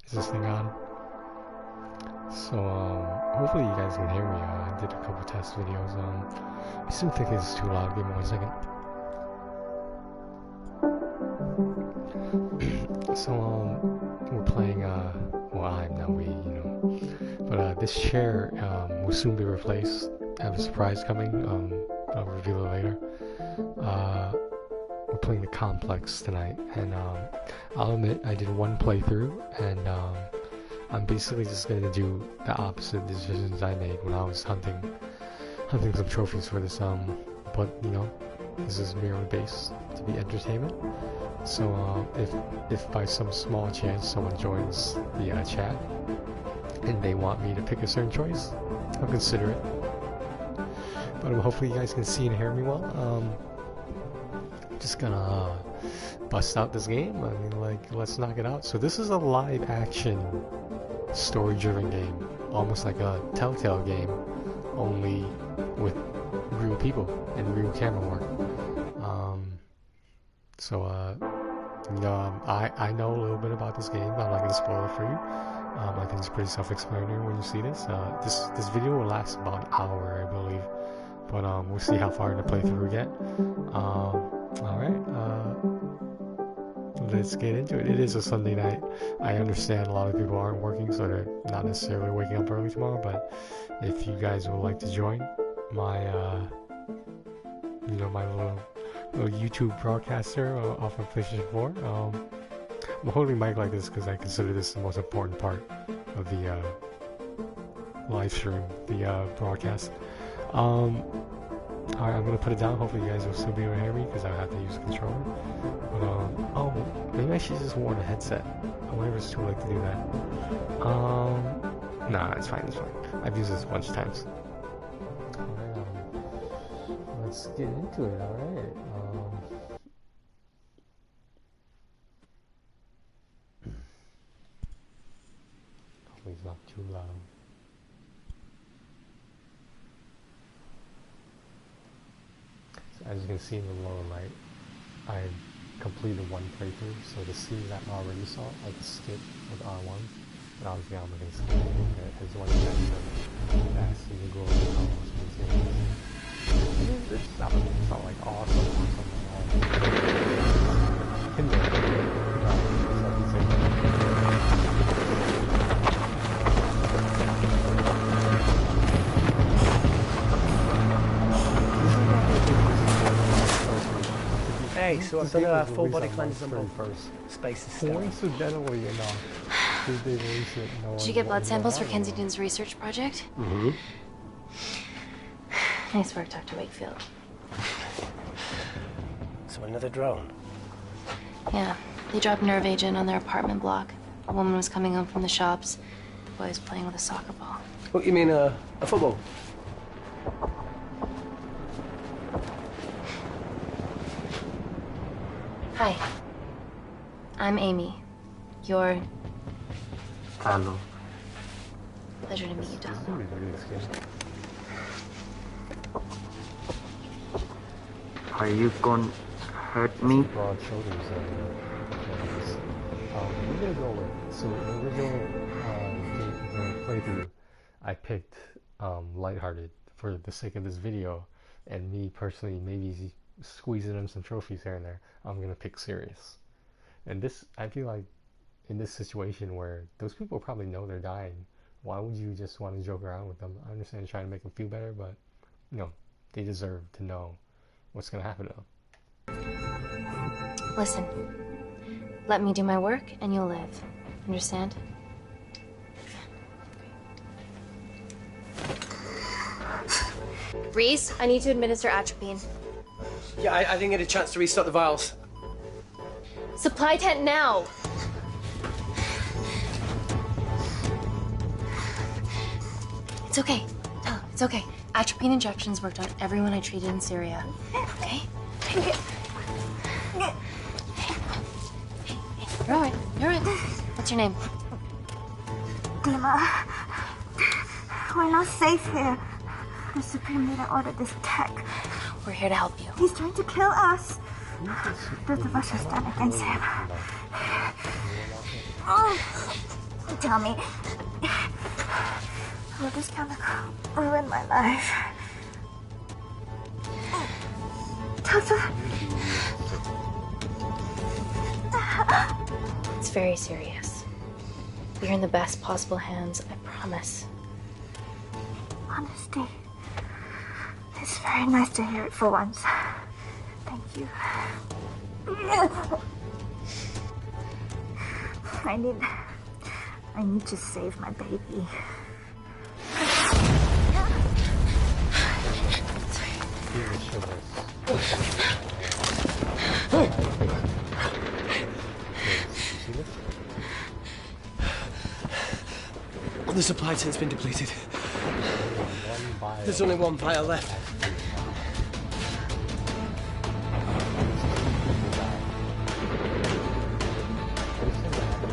Is this thing on? So, hopefully you guys can hear me. I did a couple test videos. I still think it's too loud. Give me 1 second. So, we're playing, well, I'm not we, you know. But, this chair, will soon be replaced. I have a surprise coming. I'll reveal it later. We're playing the complex tonight. And, I'll admit, I did one playthrough. And, I'm basically just going to do the opposite decisions I made when I was hunting some trophies for this, but, you know, this is merely based to be entertainment. So, if by some small chance someone joins the chat and they want me to pick a certain choice, I'll consider it. But hopefully you guys can see and hear me well. I'm just gonna bust out this game. I mean, like, let's knock it out. So this is a live action story-driven game, almost like a Telltale game, only with real people and real camera work. I know a little bit about this game. I'm not gonna spoil it for you. I think it's pretty self-explanatory when you see this. This video will last about an hour, I believe, but we'll see how far in the playthrough we get. Alright, let's get into it. It is a Sunday night. I understand a lot of people aren't working, so they're not necessarily waking up early tomorrow, but if you guys would like to join my, you know, my little YouTube broadcaster off of PlayStation 4, I'm holding mic like this because I consider this the most important part of the live stream, the broadcast. Alright, I'm gonna put it down. Hopefully you guys will still be able to hear me because I have to use a controller. But, oh, maybe I should just wear a headset. I wonder if it's too late to do that. Nah, it's fine, it's fine. I've used this a bunch of times. Alright, let's get into it, alright. Hopefully it's not too loud. As you can see in the lower right, I completed one playthrough, so the scenes that I already saw, I can skip with R1, and obviously I'm going to skip it as one of the fast you can go over it's not like awesome Hey, so I've done a full body cleanse on both spaces. Coincidentally enough, they released it. Did you get blood samples for Kensington's research project? Mm-hmm. Nice work, Dr. Wakefield. So another drone? Yeah, they dropped nerve agent on their apartment block. A woman was coming home from the shops. The boy was playing with a soccer ball. What, you mean a football? Hi. I'm Amy. You're... Hello. Pleasure to meet you, Tom. Are you gonna hurt me? Broad shoulders. We're gonna go with. So the original playthrough, I picked lighthearted for the sake of this video, and me personally maybe squeezing in some trophies here and there. I'm gonna pick serious. And this, I feel like, in this situation where those people probably know they're dying, why would you just want to joke around with them? I understand you're trying to make them feel better, but you know, they deserve to know what's gonna happen to them. Listen. Let me do my work and you'll live. Understand? Reese, I need to administer atropine. Yeah, I didn't get a chance to restock the vials. Supply tent now! It's okay. Tell him, it's okay. Atropine injections worked on everyone I treated in Syria. Okay? Hey. You're alright. You're alright. What's your name? Dima, we're not safe here. The Supreme Leader ordered this tech. We're here to help you. He's trying to kill us. Both of us are stand against him. Tell me, will this chemical ruin my life? Doctor. It's very serious. You're in the best possible hands, I promise. Honesty. It's very nice to hear it for once. Thank you. I need to save my baby. The supply tent's been depleted. There's only one vial left.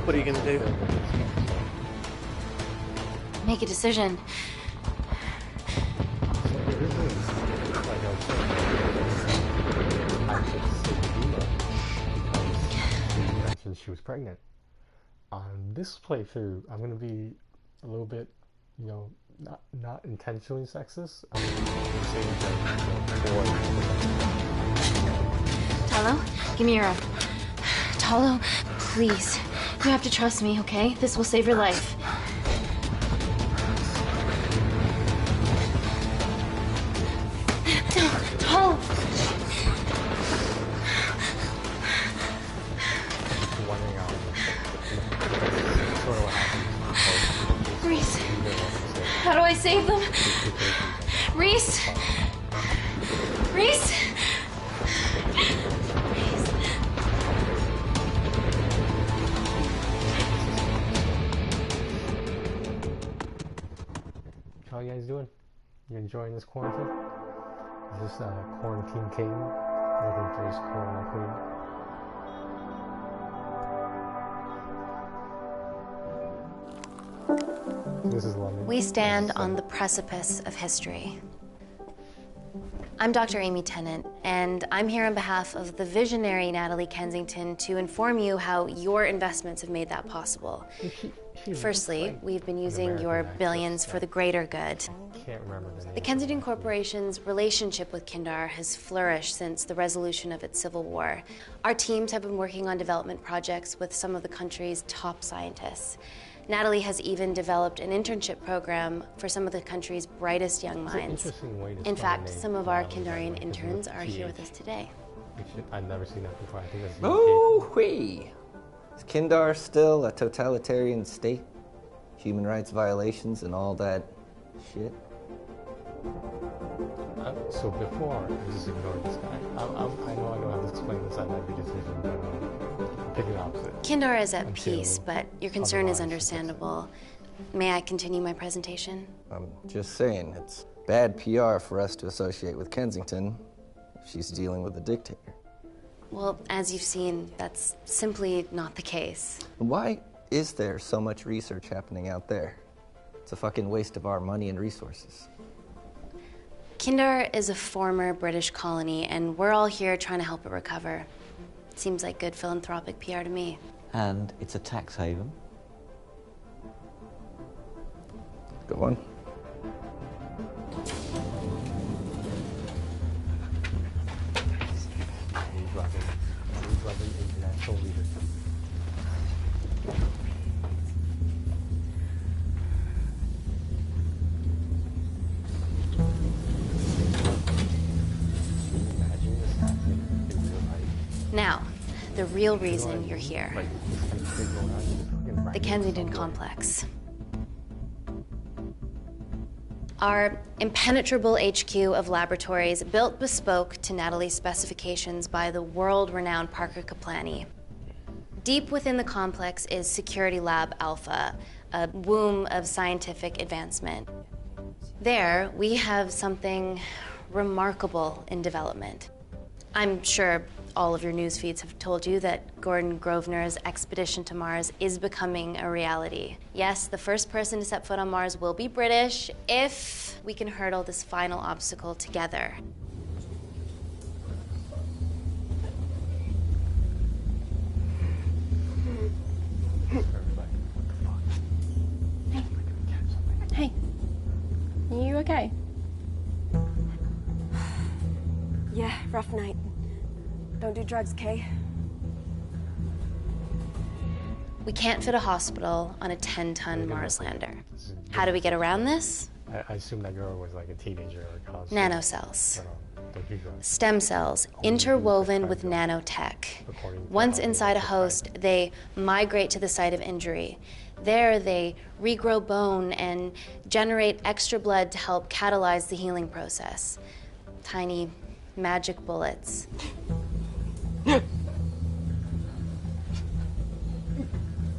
What are you gonna do? Make a decision. Mentioned she was pregnant. On this playthrough, I'm gonna be a little bit, you know, not intentionally sexist. Talo, give me your arm. Talo, please. You have to trust me, okay? This will save your life. Talo! Reese, how do I save them? Reese! Reese! How you guys doing? You enjoying this quarantine? Is this quarantine king looking for his corona queen? This is London. We stand on the precipice of history. I'm Dr. Amy Tennant, and I'm here on behalf of the visionary Natalie Kensington to inform you how your investments have made that possible. Firstly, we've been using your billions for the greater good. Can't remember the name. The Kensington Corporation's relationship with Kindar has flourished since the resolution of its civil war. Our teams have been working on development projects with some of the country's top scientists. Natalie has even developed an internship program for some of the country's brightest young minds. In fact, some of our Kindarian interns are here with us today. I've never seen that before. I think that's Oh-wee! Is Kindar still a totalitarian state? Human rights violations and all that shit? So before, I just ignored this guy. I know I don't have to explain this on every decision, but pick the opposite. Kindar is at peace, but your concern is understandable. May I continue my presentation? I'm just saying, it's bad PR for us to associate with Kensington if she's dealing with a dictator. Well, as you've seen, that's simply not the case. Why is there so much research happening out there? It's a fucking waste of our money and resources. Kindar is a former British colony, and we're all here trying to help it recover. Seems like good philanthropic PR to me. And it's a tax haven. Go on. He's loving international leadership. Now, the real reason you're here. The Kensington Complex. Our impenetrable HQ of laboratories built bespoke to Natalie's specifications by the world-renowned Parker Kaplani. Deep within the complex is Security Lab Alpha, a womb of scientific advancement. There, we have something remarkable in development. I'm sure all of your news feeds have told you that Gordon Grosvenor's expedition to Mars is becoming a reality. Yes, the first person to set foot on Mars will be British if we can hurdle this final obstacle together. Rough night. Don't do drugs, Kay? We can't fit a hospital on a 10-ton Mars lander. How do we get around this? I assume that girl was like a teenager or a college. Nanocells. Don't you guys? Stem cells, interwoven with nanotech. Once inside a host, they migrate to the site of injury. There, they regrow bone and generate extra blood to help catalyze the healing process. Tiny magic bullets.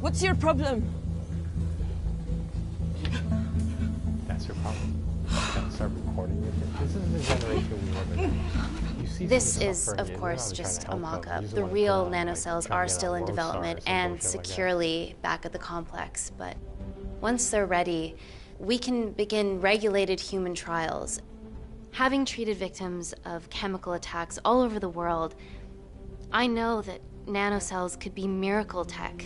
What's your problem? That's your problem. Gotta start recording it. This is the generation we live in. You see This people is, suffering, of and course, you're not just trying a to help them. mock-up. You just The wanna real put on, nanocells try are to get still on in Lone Star or development some and bullshit like that. securely back at the complex, but once they're ready, we can begin regulated human trials. Having treated victims of chemical attacks all over the world, I know that nanocells could be miracle tech.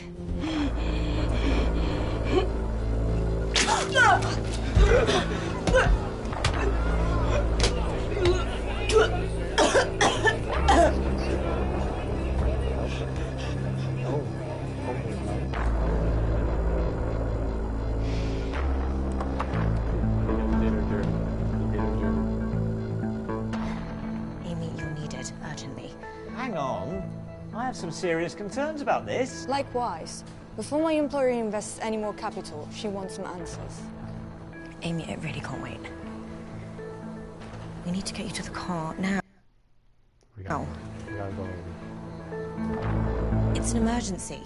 Amy, you need it urgently. Hang on. I have some serious concerns about this. Likewise. Before my employer invests any more capital, she wants some answers. Amy, it really can't wait. We need to get you to the car now. We gotta go. It's an emergency.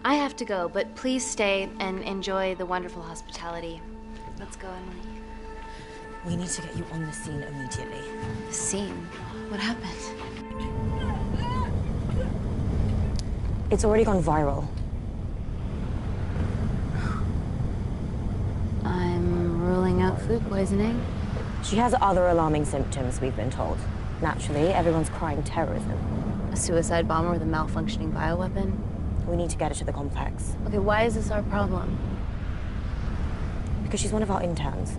I have to go, but please stay and enjoy the wonderful hospitality. Let's go, Emily. We need to get you on the scene immediately. The scene? What happened? It's already gone viral. I'm ruling out food poisoning. She has other alarming symptoms, we've been told. Naturally, everyone's crying terrorism. A suicide bomber with a malfunctioning bioweapon? We need to get her to the complex. Okay, why is this our problem? Because she's one of our interns.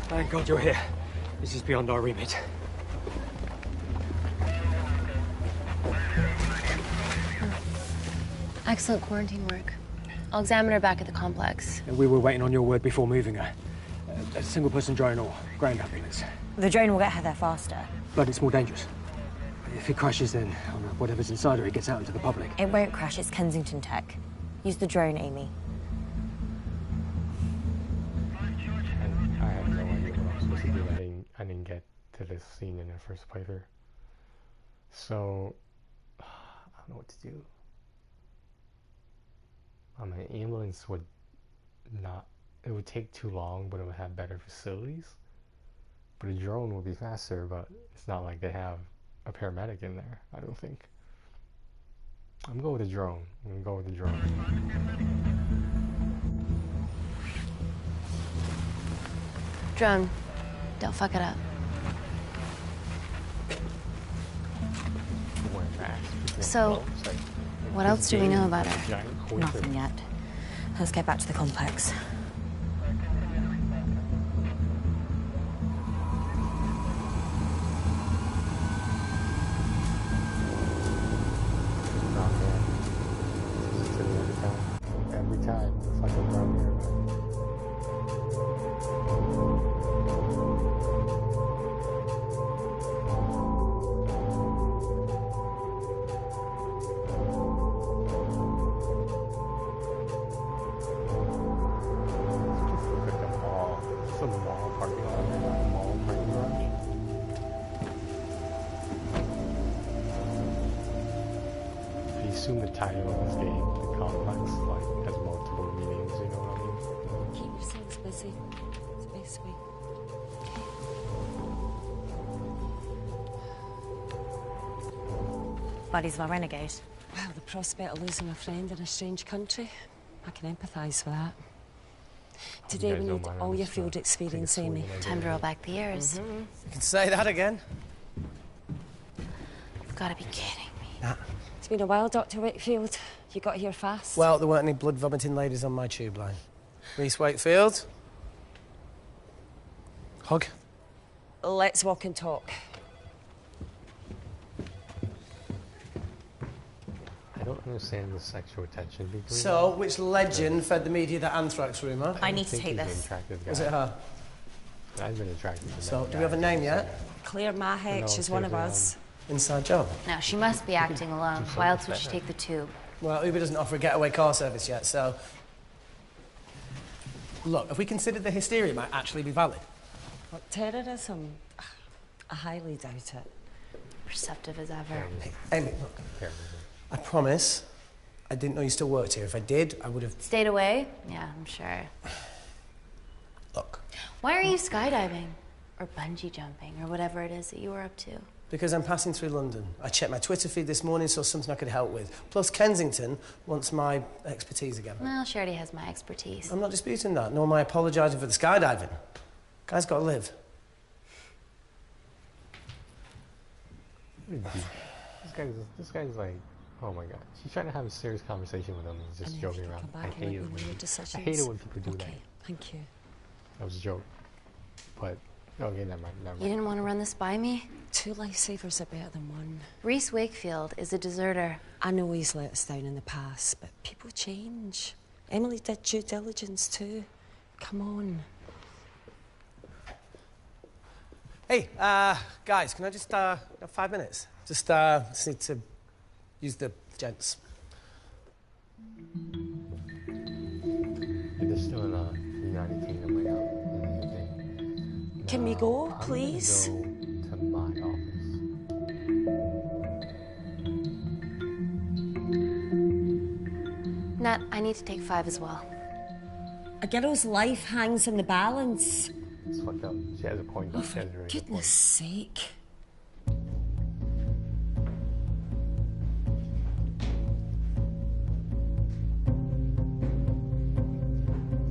Thank God you're here. This is beyond our remit. Excellent quarantine work. I'll examine her back at the complex. We were waiting on your word before moving her. A single-person drone or ground ambulance. The drone will get her there faster. But it's more dangerous. If it crashes, then whatever's inside her, it gets out into the public. It won't crash, it's Kensington tech. Use the drone, Amy. I have no idea what I'm supposed to do. I didn't get to this scene in the first playthrough. So, I don't know what to do. An ambulance would not... It would take too long, but it would have better facilities. But a drone would be faster, but it's not like they have a paramedic in there, I don't think. I'm gonna go with a drone. I'm gonna go with the drone. Drone, don't fuck it up. So, what else do we know about her? Nothing yet. Let's get back to the complex. Every time, it's like a drone here. Assume the title of this game, the complex, like, has multiple meanings, you know what I mean? Keep yourselves busy. Space week. Buddies of our renegade. Well, the prospect of losing a friend in a strange country, I can empathise with that. Today we need all your field experience, Amy. Time to roll back the years. You can say that again. You've got to be kidding me. Nah. It's been a while, Dr. Whitfield. You got here fast. Well, there weren't any blood-vomiting ladies on my tube line. Reese Wakefield. Hug. Let's walk and talk. I don't understand the sexual tension between So, them. which legend fed the media the anthrax rumour? I need to think take he's an this. attractive guy. Was it her? I've been attracted to So, that do we have a guy, name so yet? Claire Mahek, No, she's one of seriously, us. Inside job. Now, she must be acting alone. something Why else would better. she take the tube? Well, Uber doesn't offer a getaway car service yet, so... Look, if we consider the hysteria might actually be valid. What, terrorism? I highly doubt it. Perceptive as ever. Amy, look, I promise I didn't know you still worked here. If I did, I would have... Stayed away? Yeah, I'm sure. Look, Why are you skydiving? Or bungee jumping, or whatever it is that you were up to? because I'm passing through London. I checked my Twitter feed this morning, saw something I could help with. Plus, Kensington wants my expertise again. Well, she already has my expertise. I'm not disputing that, nor am I apologising for the skydiving. Guy's got to live. This guy's like, oh my god. She's trying to have a serious conversation with him. He's just And joking if you around. come I back and hate let it me know your when decisions. I hate it when people do Okay, that. thank you. That was a joke. But okay, never mind. You didn't want to run this by me? 2 lifesavers are better than 1. Reese Wakefield is a deserter. I know he's let us down in the past, but people change. Emily did due diligence too. Come on. Hey, guys, can I just, have 5 minutes? Just need to use the gents. They're still in the United Kingdom right now. in the UK. Can we Now, go, I'm gonna please? go to my office. Nat, I need to take 5 as well. A girl's life hangs in the balance. It's fucked up. She has a point. Oh, She for has a really good goodness sake. point.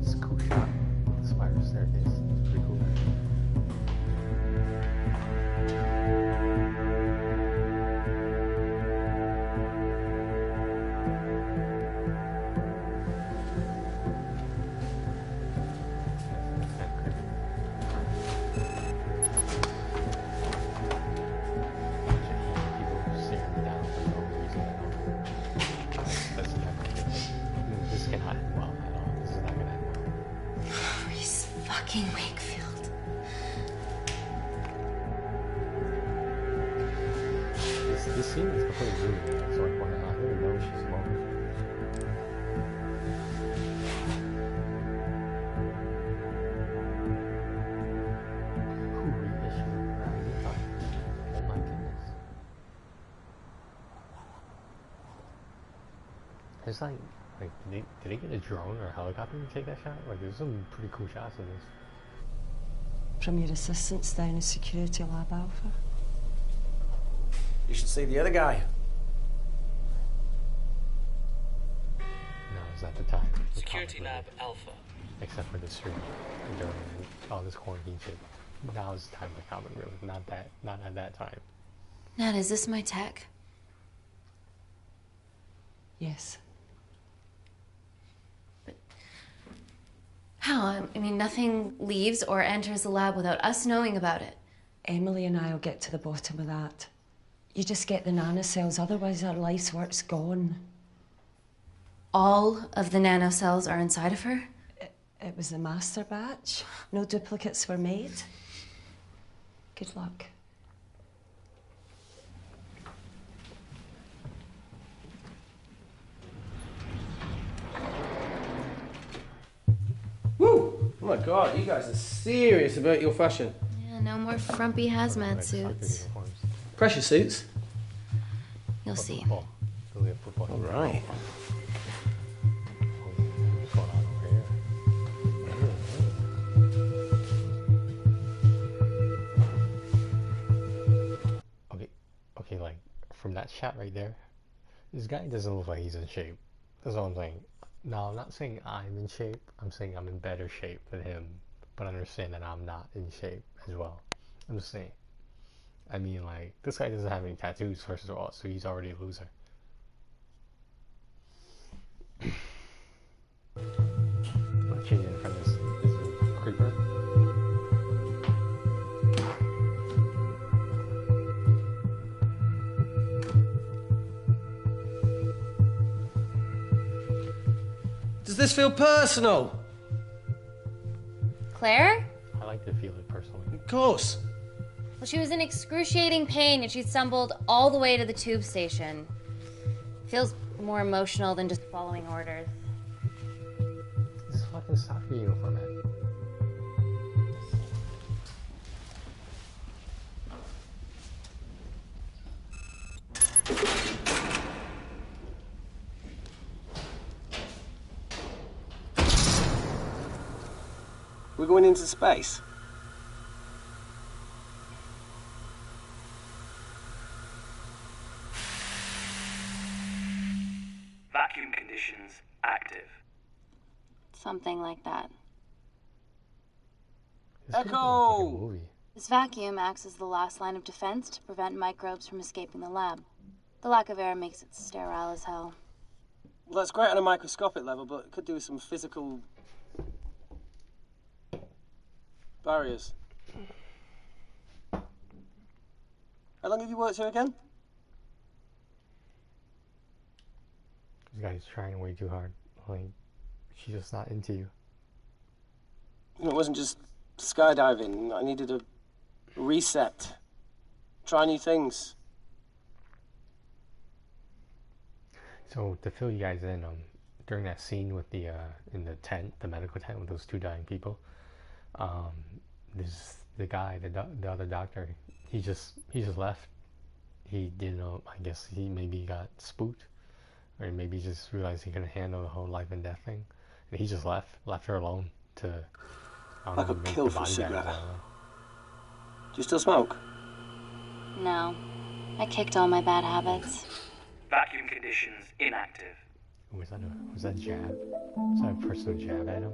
It's a cool shot. The spiral staircase. It's pretty cool. This cannot end well at all. This is not gonna end well. Reese fucking Wakefield. This scene is completely ruined. So I want to really know she's alone. Who reissued her ID card? Oh my goodness. It's like did they get a drone or a helicopter to take that shot? Like, there's some pretty cool shots in this. From your assistants down in Security Lab Alpha. You should see the other guy. No, it's not the time. for Security comic Lab relief. Alpha. Except for the stream during all this quarantine shit. Now is the time for comic relief, not at that time. Nat, is this my tech? Yes. How? I mean, nothing leaves or enters the lab without us knowing about it. Emily and I'll get to the bottom of that. You just get the nanocells, otherwise our life's work's gone. All of the nanocells are inside of her? It was the master batch. No duplicates were made. Good luck. Woo! Oh my god, you guys are serious about your fashion. Yeah, no more frumpy hazmat suits. Pressure suits? You'll see. All right. What's going on over here? Okay, like, from that shot right there, this guy doesn't look like he's in shape. That's all I'm saying. No, I'm not saying I'm in shape. I'm saying I'm in better shape than him. But understand that I'm not in shape as well. I'm just saying. I mean, like, this guy doesn't have any tattoos, first of all, so he's already a loser. change it in front of this creeper. Does this feel personal? Claire? I like to feel it personally. Of course. Well, she was in excruciating pain and she stumbled all the way to the tube station. Feels more emotional than just following orders. This is fucking soccer uniform, man. We're going into space. Vacuum conditions active. Something like that. Echo! This vacuum acts as the last line of defense to prevent microbes from escaping the lab. The lack of air makes it sterile as hell. Well, that's great on a microscopic level, but it could do with some physical barriers. How long have you worked here again? This guy's trying way too hard. Like, she's just not into you. It wasn't just skydiving. I needed a reset. Try new things. So to fill you guys in, during that scene with the in the tent, the medical tent with those two dying people, there's the guy, the other doctor. He just left. He didn't know. I guess he maybe got spooked, or maybe just realized he couldn't handle the whole life and death thing, and he just left her alone to. I could kill for a cigarette. Do you still smoke? No. I kicked all my bad habits. Vacuum conditions inactive. Was that a jab? Was that a personal jab at him?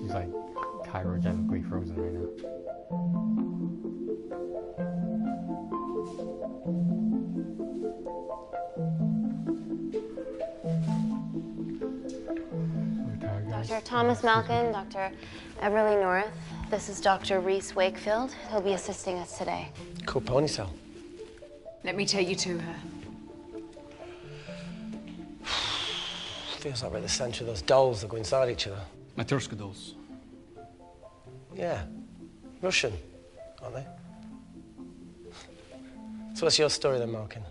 She's like cryogenically frozen right now. Dr. Thomas Malkin, Dr. Everly North. This is Dr. Reese Wakefield. He'll be assisting us today. Cool ponytail. Let me take you to her. Feels like we're at the centre of those dolls that go inside each other. Matryoshka dolls. Yeah. Russian, aren't they? So what's your story then, Malkin?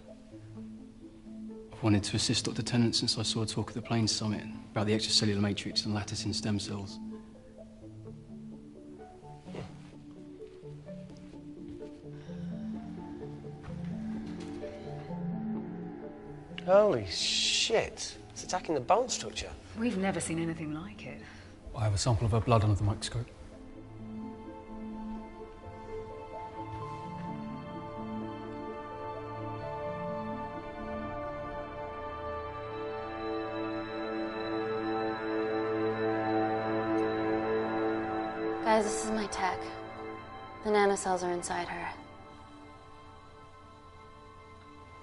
I've wanted to assist Dr. Tennant since I saw a talk at the Plains Summit about the extracellular matrix and lattice in stem cells. Holy shit. It's attacking the bone structure. We've never seen anything like it. I have a sample of her blood under the microscope. Guys, this is my tech. The nanocells are inside her.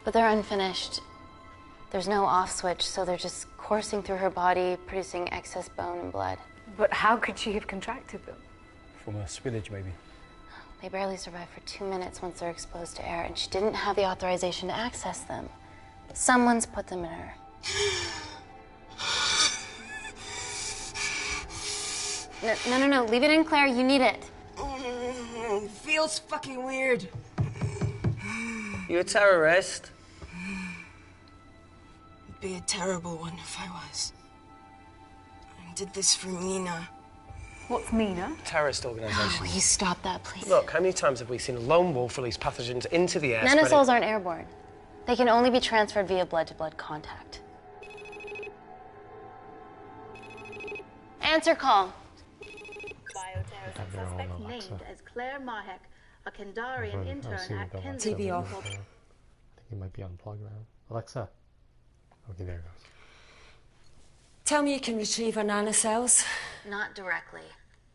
But they're unfinished. There's no off switch, so they're just coursing through her body, producing excess bone and blood. But how could she have contracted them? From a spillage, maybe. They barely survive for 2 minutes once they're exposed to air, and she didn't have the authorization to access them. Someone's put them in her. No. Leave it in, Claire. You need it. Feels fucking weird. You a terrorist? It'd be a terrible one if I was. I did this for Mina. What's Mina? Terrorist organisation. Will you stop that, please? Look, how many times have we seen a lone wolf release pathogens into the air? Nanocells aren't airborne. They can only be transferred via blood-to-blood contact. Answer call. Bioterrorism suspect named as Claire Mahek, a Kandarian intern at Kensington. TV off. I think it might be unplugged now. Alexa. Okay, there it goes. Tell me you can retrieve her nanocells. Not directly.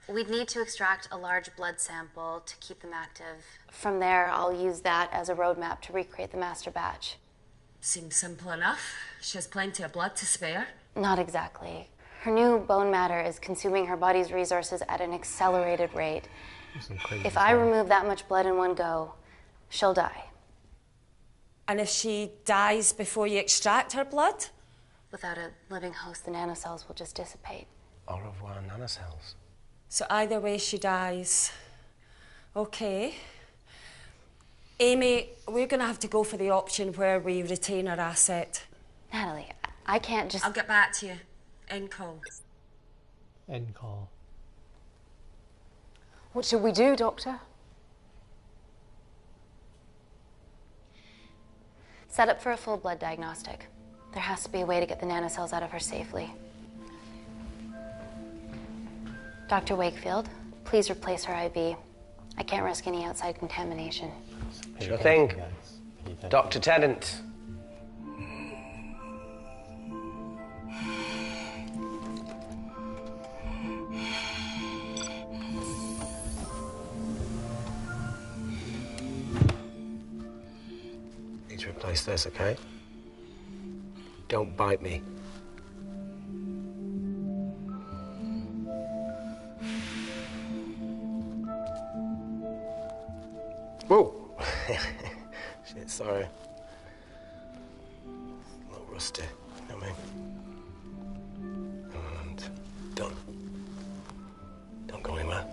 We'd need to extract a large blood sample to keep them active. From there, I'll use that as a roadmap to recreate the master batch. Seems simple enough. She has plenty of blood to spare. Not exactly. Her new bone matter is consuming her body's resources at an accelerated rate. If I remove that much blood in one go, she'll die. And if she dies before you extract her blood? Without a living host, the nanocells will just dissipate. Au revoir, nanocells. So either way she dies. Okay. Amy, we're going to have to go for the option where we retain our asset. Natalie, I can't just... I'll get back to you. End call. End call. What should we do, Doctor? Set up for a full blood diagnostic. There has to be a way to get the nanocells out of her safely. Dr. Wakefield, please replace her IV. I can't risk any outside contamination. Sure thing. Dr. Tennant. Need to replace this, okay? Don't bite me. Whoa! Shit, sorry. A little rusty, you know what I mean? And done. Don't go anywhere.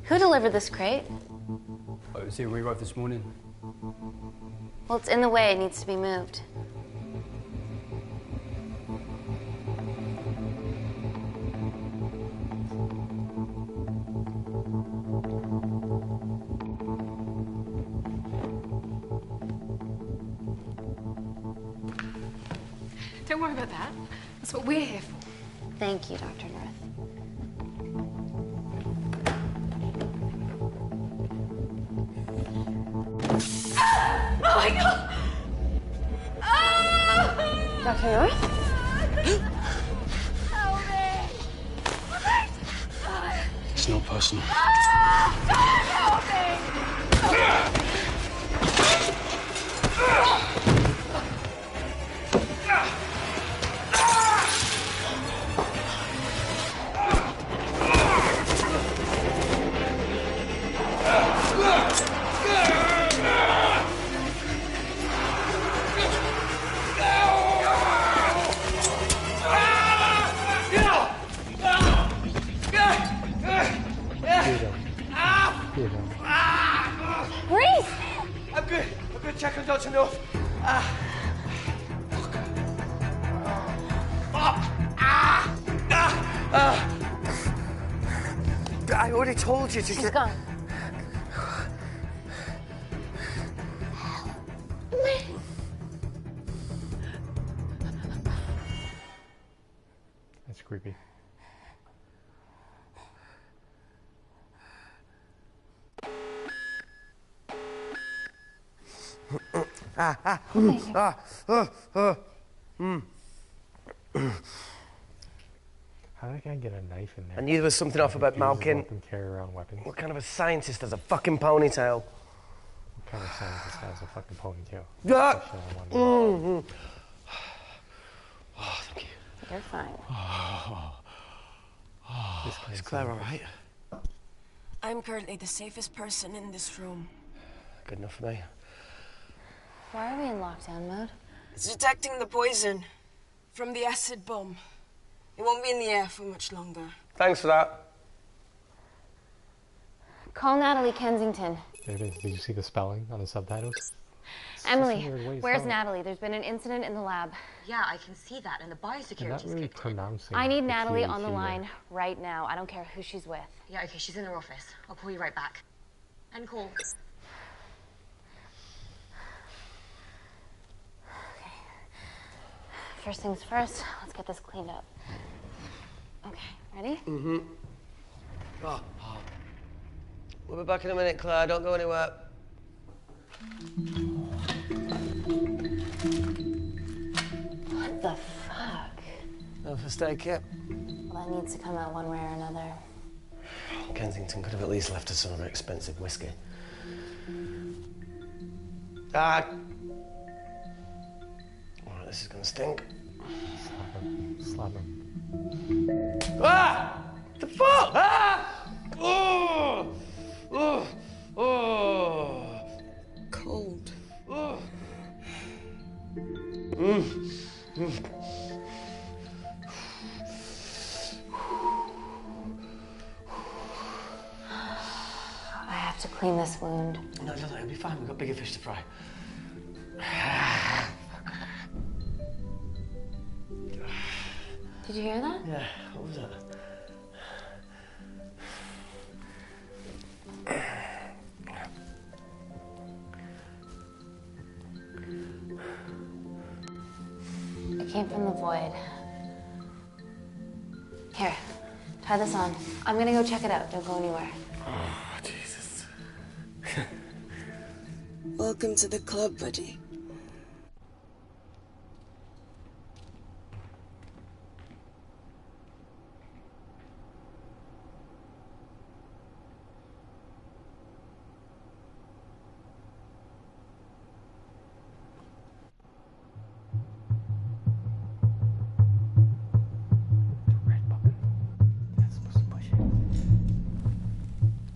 Who delivered this crate? Oh, it was here we arrived this morning. Well, it's in the way. It needs to be moved. Don't worry about that. That's what we're here for. Thank you, Dr. North. Oh my God! Ah! Dr. North? Help me! It's not personal. Help me! Reese! I'm good. I'm good. Check on Dr. North. I already told you to She's gone. That's creepy. How did I get a knife in there? I knew there was something off about Malkin. Let them carry around weapons. What kind of a scientist has a fucking ponytail? What kind of scientist has a fucking ponytail? Ah! That's the shit I wonder. Oh, thank you. You're fine. Is Claire all right? I'm currently the safest person in this room. Good enough for me. Why are we in lockdown mode? It's detecting the poison from the acid bomb. It won't be in the air for much longer. Thanks for that. Call Natalie Kensington. There it is. Did you see the spelling on the subtitles? Emily, That's a weird way of where's spelling. Natalie? There's been an incident in the lab. Yeah, I can see that, and the They're biosecurity's not really kicked in. pronouncing I need the Natalie TH on the either. line right now. I don't care who she's with. Yeah, okay, she's in her office. I'll call you right back. End call. First things first, let's get this cleaned up. Okay, ready? Mm-hmm. We'll be back in a minute, Claire. Don't go anywhere. No first aid kit? Well, that needs to come out one way or another. Kensington could have at least left us some of her expensive whiskey. Alright, this is gonna stink. Slap him. Slap him. Ah! The fuck? Ah! Oh! Oh! Oh! Cold. Oh! I have to clean this wound. No, it'll be fine. We've got bigger fish to fry. Did you hear that? Yeah, what was that? It came from the void. Here, try this on. I'm gonna go check it out. Don't go anywhere. Oh, Jesus. Welcome to the club, buddy.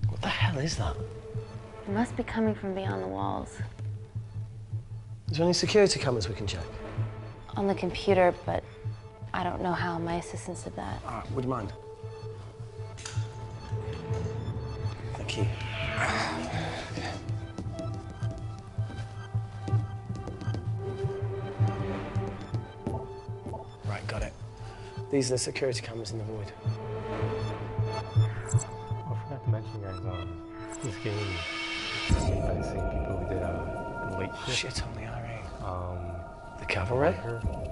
What the hell is that? It must be coming from beyond the walls. Is there any security cameras we can check? On the computer, but I don't know how. My assistants did that. All right, would you mind? Thank you. Right, got it. These are the security cameras in the void. I forgot to mention, guys, this game is made by the same people who did the late shift. Shit on the IRA. The cavalry?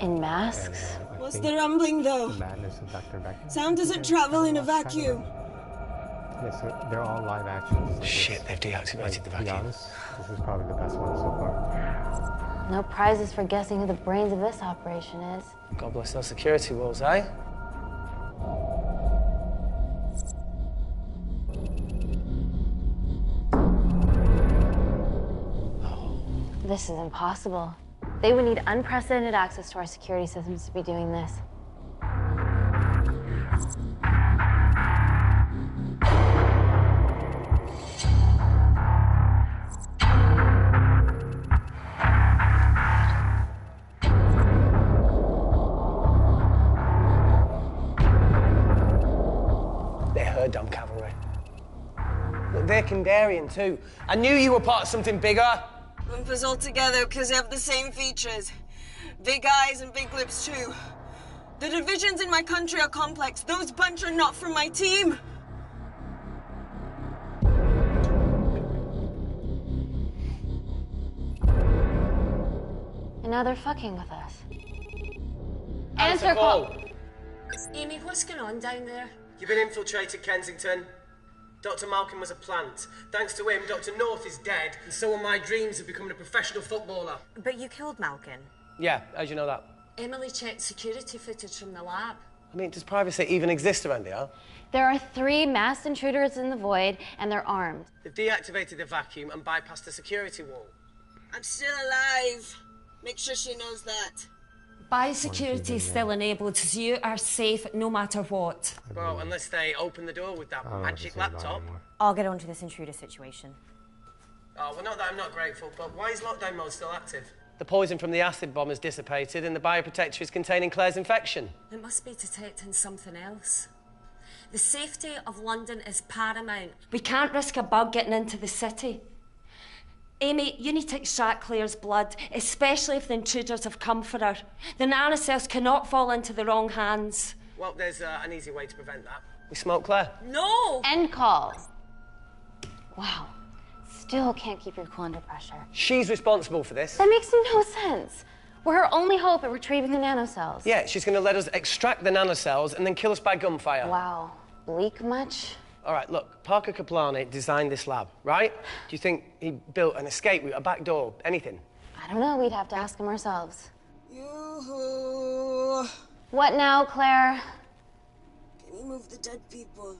In masks? And, What's the rumbling, though? Madness and Dr. Becker. Sound doesn't travel in a vacuum. Yeah, so they're all live actions. Shit, they've deactivated the vacuum. To be honest, this is probably the best one so far. No prizes for guessing who the brains of this operation is. God bless those security walls, eh? This is impossible. They would need unprecedented access to our security systems to be doing this. They're her dumb cavalry. Look, they're Kandarian too. I knew you were part of something bigger. Lump us all together because they have the same features. Big eyes and big lips, too. The divisions in my country are complex. Those bunch are not from my team. And now they're fucking with us. Answer call. Amy, what's going on down there? You've been infiltrated, Kensington. Dr. Malkin was a plant. Thanks to him, Dr. North is dead, and so are my dreams of becoming a professional footballer. But you killed Malkin. Yeah, how'd you know that? Emily checked security footage from the lab. I mean, does privacy even exist around here? There are 3 masked intruders in the void, and they're armed. They've deactivated the vacuum and bypassed the security wall. I'm still alive. Make sure she knows that. Biosecurity is still enabled, so you are safe no matter what. Well, unless they open the door with that magic laptop. I'll get onto this intruder situation. Oh, well, not that I'm not grateful, but why is lockdown mode still active? The poison from the acid bomb has dissipated and the bioprotector is containing Claire's infection. It must be detecting something else. The safety of London is paramount. We can't risk a bug getting into the city. Amy, you need to extract Claire's blood, especially if the intruders have come for her. The nanocells cannot fall into the wrong hands. Well, there's an easy way to prevent that. We smoke Claire. No! End call. Wow. Still can't keep your cool under pressure. She's responsible for this. That makes no sense. We're her only hope at retrieving the nanocells. Yeah, she's going to let us extract the nanocells and then kill us by gunfire. Wow. Bleak much? All right, look, Parker Kaplani designed this lab, right? Do you think he built an escape route, a back door, anything? I don't know. We'd have to ask him ourselves. Yoo-hoo. What now, Claire? Can you move the dead people?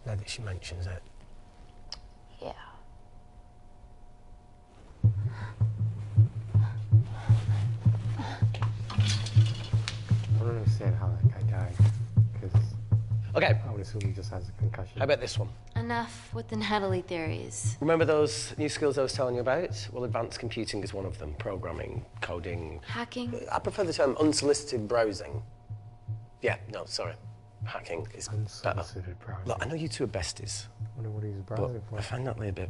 Now that she mentions it. Yeah. I don't understand how that guy died. Because Okay. I would assume he just has a concussion. How about this one? Enough with the Natalie theories. Remember those new skills I was telling you about? Well, advanced computing is one of them. Programming, coding. Hacking? I prefer the term unsolicited browsing. Yeah, no, sorry. Hacking is better. Unsolicited browsing. Look, I know you two are besties. I wonder what he's browsing But for. I find Natalie a bit...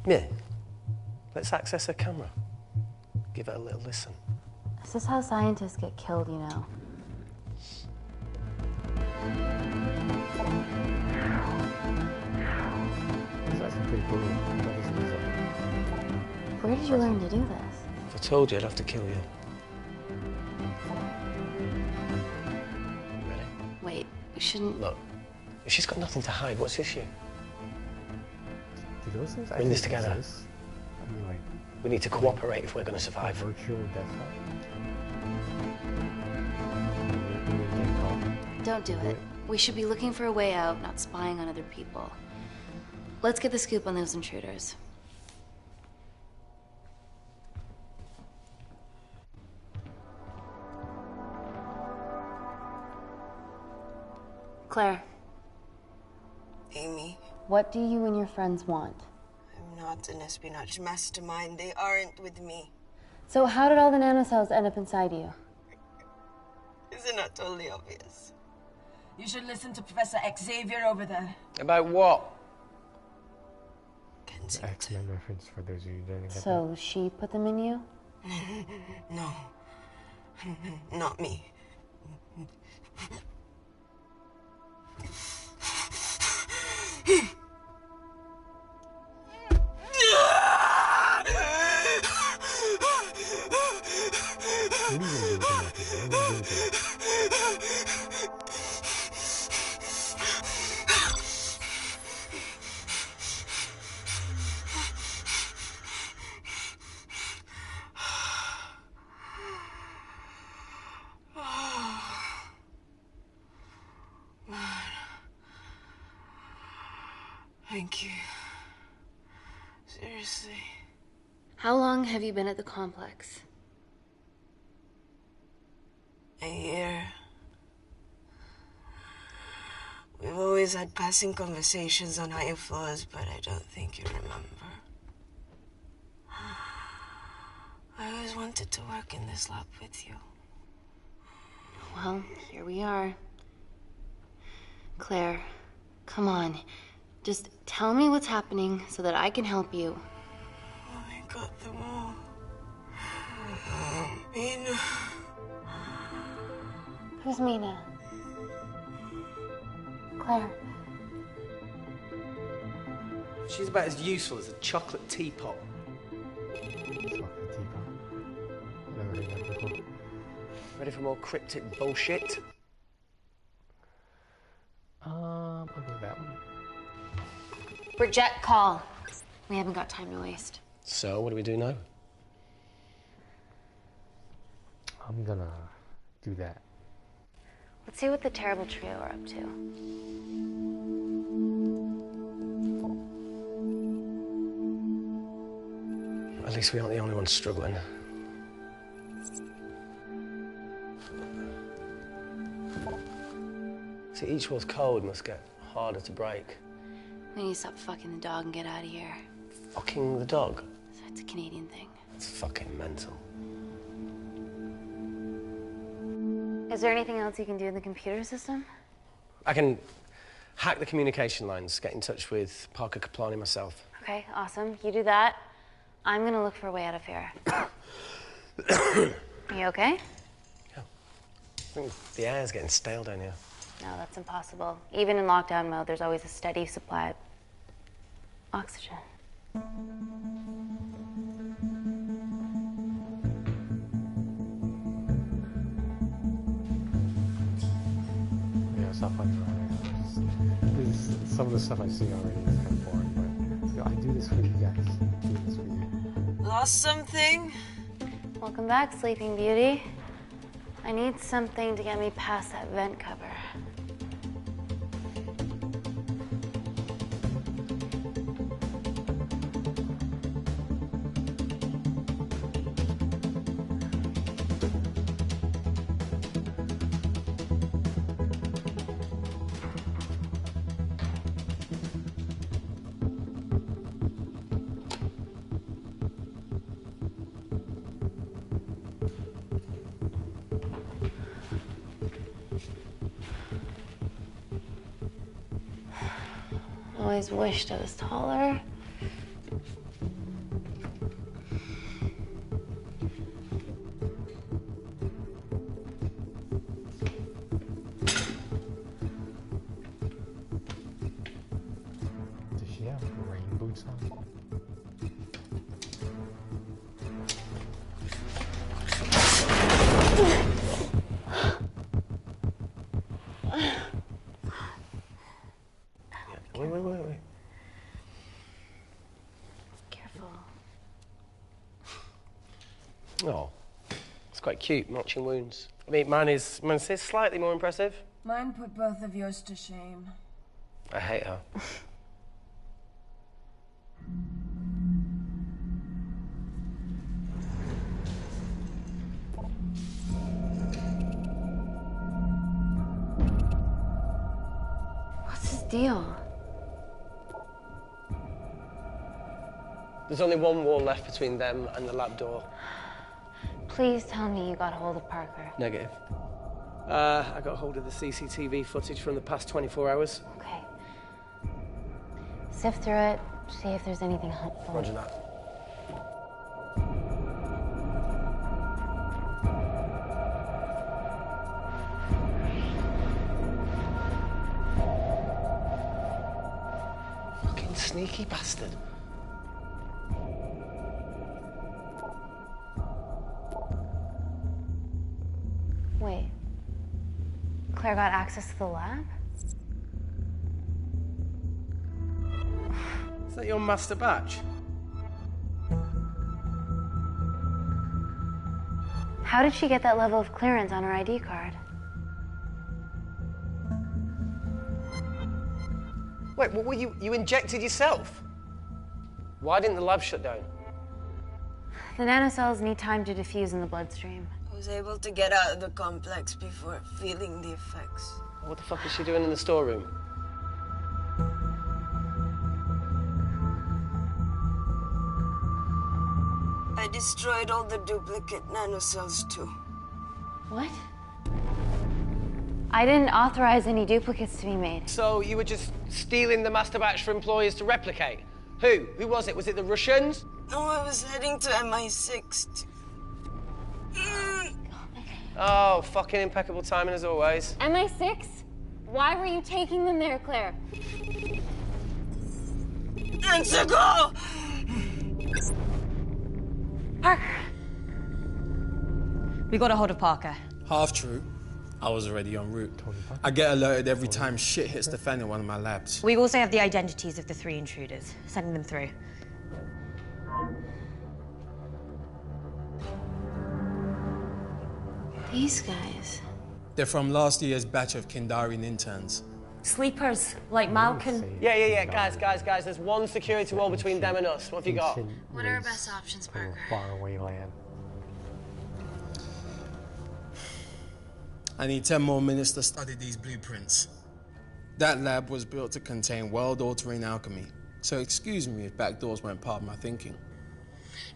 Yeah. Let's access her camera. Give it a little listen. This is how scientists get killed, you know. He's actually pretty cool. Where did you learn to do this? If I told you, I'd have to kill you. Ready? Wait, we shouldn't... Look, if she's got nothing to hide, what's the issue? Do those things Bring this actually together. exist? I mean, like, We need to cooperate if we're going to survive. virtual desktop? Don't do it. We should be looking for a way out, not spying on other people. Let's get the scoop on those intruders. Claire, Amy, what do you and your friends want? I'm not an espionage mastermind. They aren't with me. So how did all the nanocells end up inside you? Isn't that totally obvious? You should listen to Professor Xavier over there. About what? The X-Men reference for those of you who didn't get So she put them in you? No. Not me. Thank you. Seriously. How long have you been at the complex? A year. We've always had passing conversations on higher floors, but I don't think you remember. I always wanted to work in this lab with you. Well, here we are. Claire, come on. Just tell me what's happening so that I can help you. I got them all. Mina. Who's Mina? Claire. She's about as useful as a chocolate teapot. Chocolate teapot. Never heard that before. Ready for more cryptic bullshit? I'll go with that one. Reject call. We haven't got time to waste. So, what do we do now? I'm gonna do that. Let's see what the terrible trio are up to. At least we aren't the only ones struggling. See, each wall's code must get harder to break. We need to stop fucking the dog and get out of here. Fucking the dog? That's a Canadian thing. It's fucking mental. Is there anything else you can do in the computer system? I can hack the communication lines, get in touch with Parker Kaplani myself. Okay, awesome. You do that. I'm gonna look for a way out of here. Are you okay? I think the air's getting stale down here. No, that's impossible. Even in lockdown mode, there's always a steady supply of oxygen. Yeah, stop fucking around. Some of the stuff I see already is kind of boring, but I do this for you guys. I do this for you. Lost something? Welcome back, Sleeping Beauty. I need something to get me past that vent cover. Always wished I was taller. Does she have rain boots on? Wait. Careful. Oh, it's quite cute, matching wounds. I mean, mine's slightly more impressive. Mine put both of yours to shame. I hate her. What's his deal? There's only one wall left between them and the lab door. Please tell me you got hold of Parker. Negative. I got hold of the CCTV footage from the past 24 hours. Okay. Sift through it, see if there's anything helpful. Roger that. Fucking sneaky bastard. Wait. Claire got access to the lab? Is that your master batch? How did she get that level of clearance on her ID card? Wait, what were you injected yourself? Why didn't the lab shut down? The nanocells need time to diffuse in the bloodstream. I was able to get out of the complex before feeling the effects. What the fuck is she doing in the storeroom? I destroyed all the duplicate nanocells too. What? I didn't authorize any duplicates to be made. So you were just stealing the master batch for employers to replicate? Who? Who was it? Was it the Russians? No, I was heading to MI6. Oh, fucking impeccable timing as always. MI6? Why were you taking them there, Claire? Let's go! Parker! We got a hold of Parker. Half true. I was already en route. I get alerted every time shit hits the fan in one of my labs. We also have the identities of the 3 intruders. Sending them through. These guys. They're from last year's batch of Kindarian interns. Sleepers, like Malkin. Yeah. Guys. There's one security wall between them and us. What have you got? What are our best options, Parker? Faraway land. I need 10 more minutes to study these blueprints. That lab was built to contain world-altering alchemy. So excuse me if backdoors weren't part of my thinking.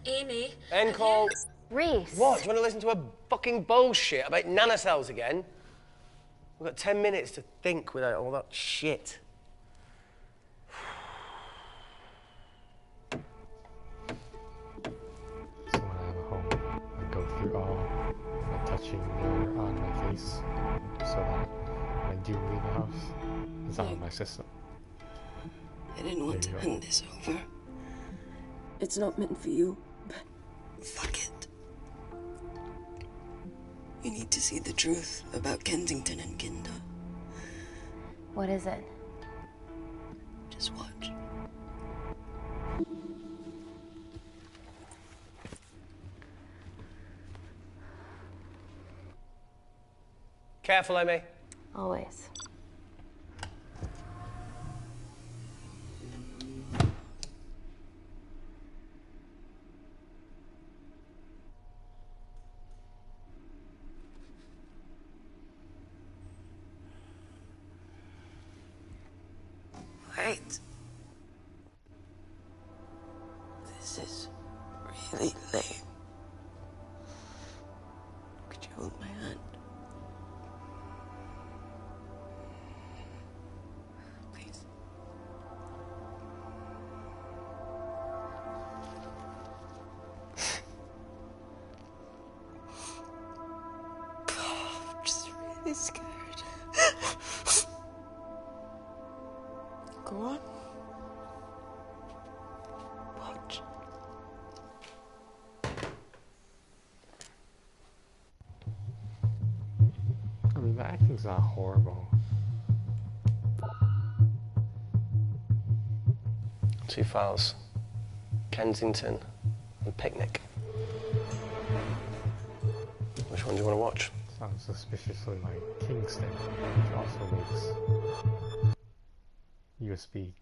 Amy. End call. Reese. What? Do you want to listen to a fucking bullshit about nanocells again? We've got 10 minutes to think without all that shit. So when I have a home, I go through all the touching mirror on my face so that when I do leave the house, it's out of my system. I didn't want to hand this over. It's not meant for you, but fuck it. You need to see the truth about Kensington and Kinder. What is it? Just watch. Careful, Amy. Always. Wait. This is really lame. Could you hold my hand? Please. I'm just really scared. Go on. Watch. I mean, the acting's not horrible. Two files. Kensington and Picnic. Which one do you want to watch? Sounds suspiciously like Kingston, which also makes USB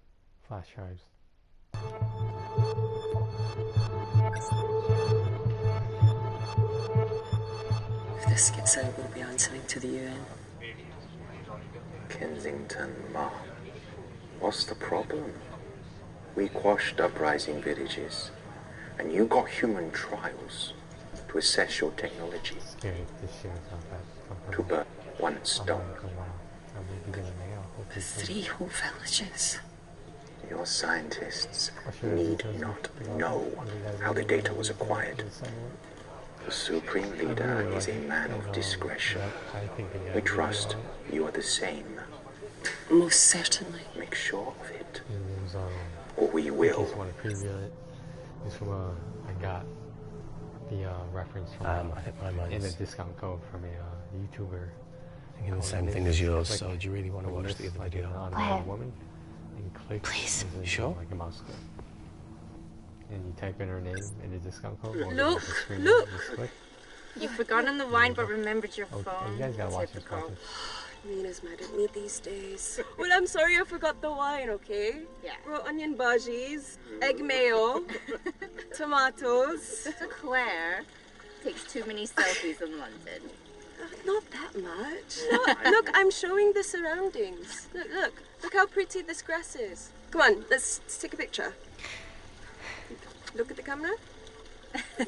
flash drives. If this gets out, we'll be answering to the UN. Kensington, Ma. What's the problem? We quashed uprising villages, and you got human trials to assess your technology. To burn one stone. The 3 whole villages. Your scientists need not know how the data was acquired. The Supreme Leader is a man of discretion. We trust you are the same. Most certainly. Make sure of it. Or we will. I just want to preview it. This from I got the reference from I think my in mind's a discount code from a YouTuber. thinking the same thing as yours, so do you really want to watch the other video? On a woman and click. Please. Sure. Like a mouse click. And you type in her name in the discount code. Or Look, the screen look. and just click. You've forgotten the wine but remembered your Oh, phone. you guys gotta watch this content. Mina's mad at me these days. Well, I'm sorry I forgot the wine, okay? Yeah. Brought onion bhajis, egg mayo, tomatoes. So Claire takes too many selfies in London. Not that much. Look, I'm showing the surroundings. Look how pretty this grass is. Come on, let's take a picture. Look at the camera.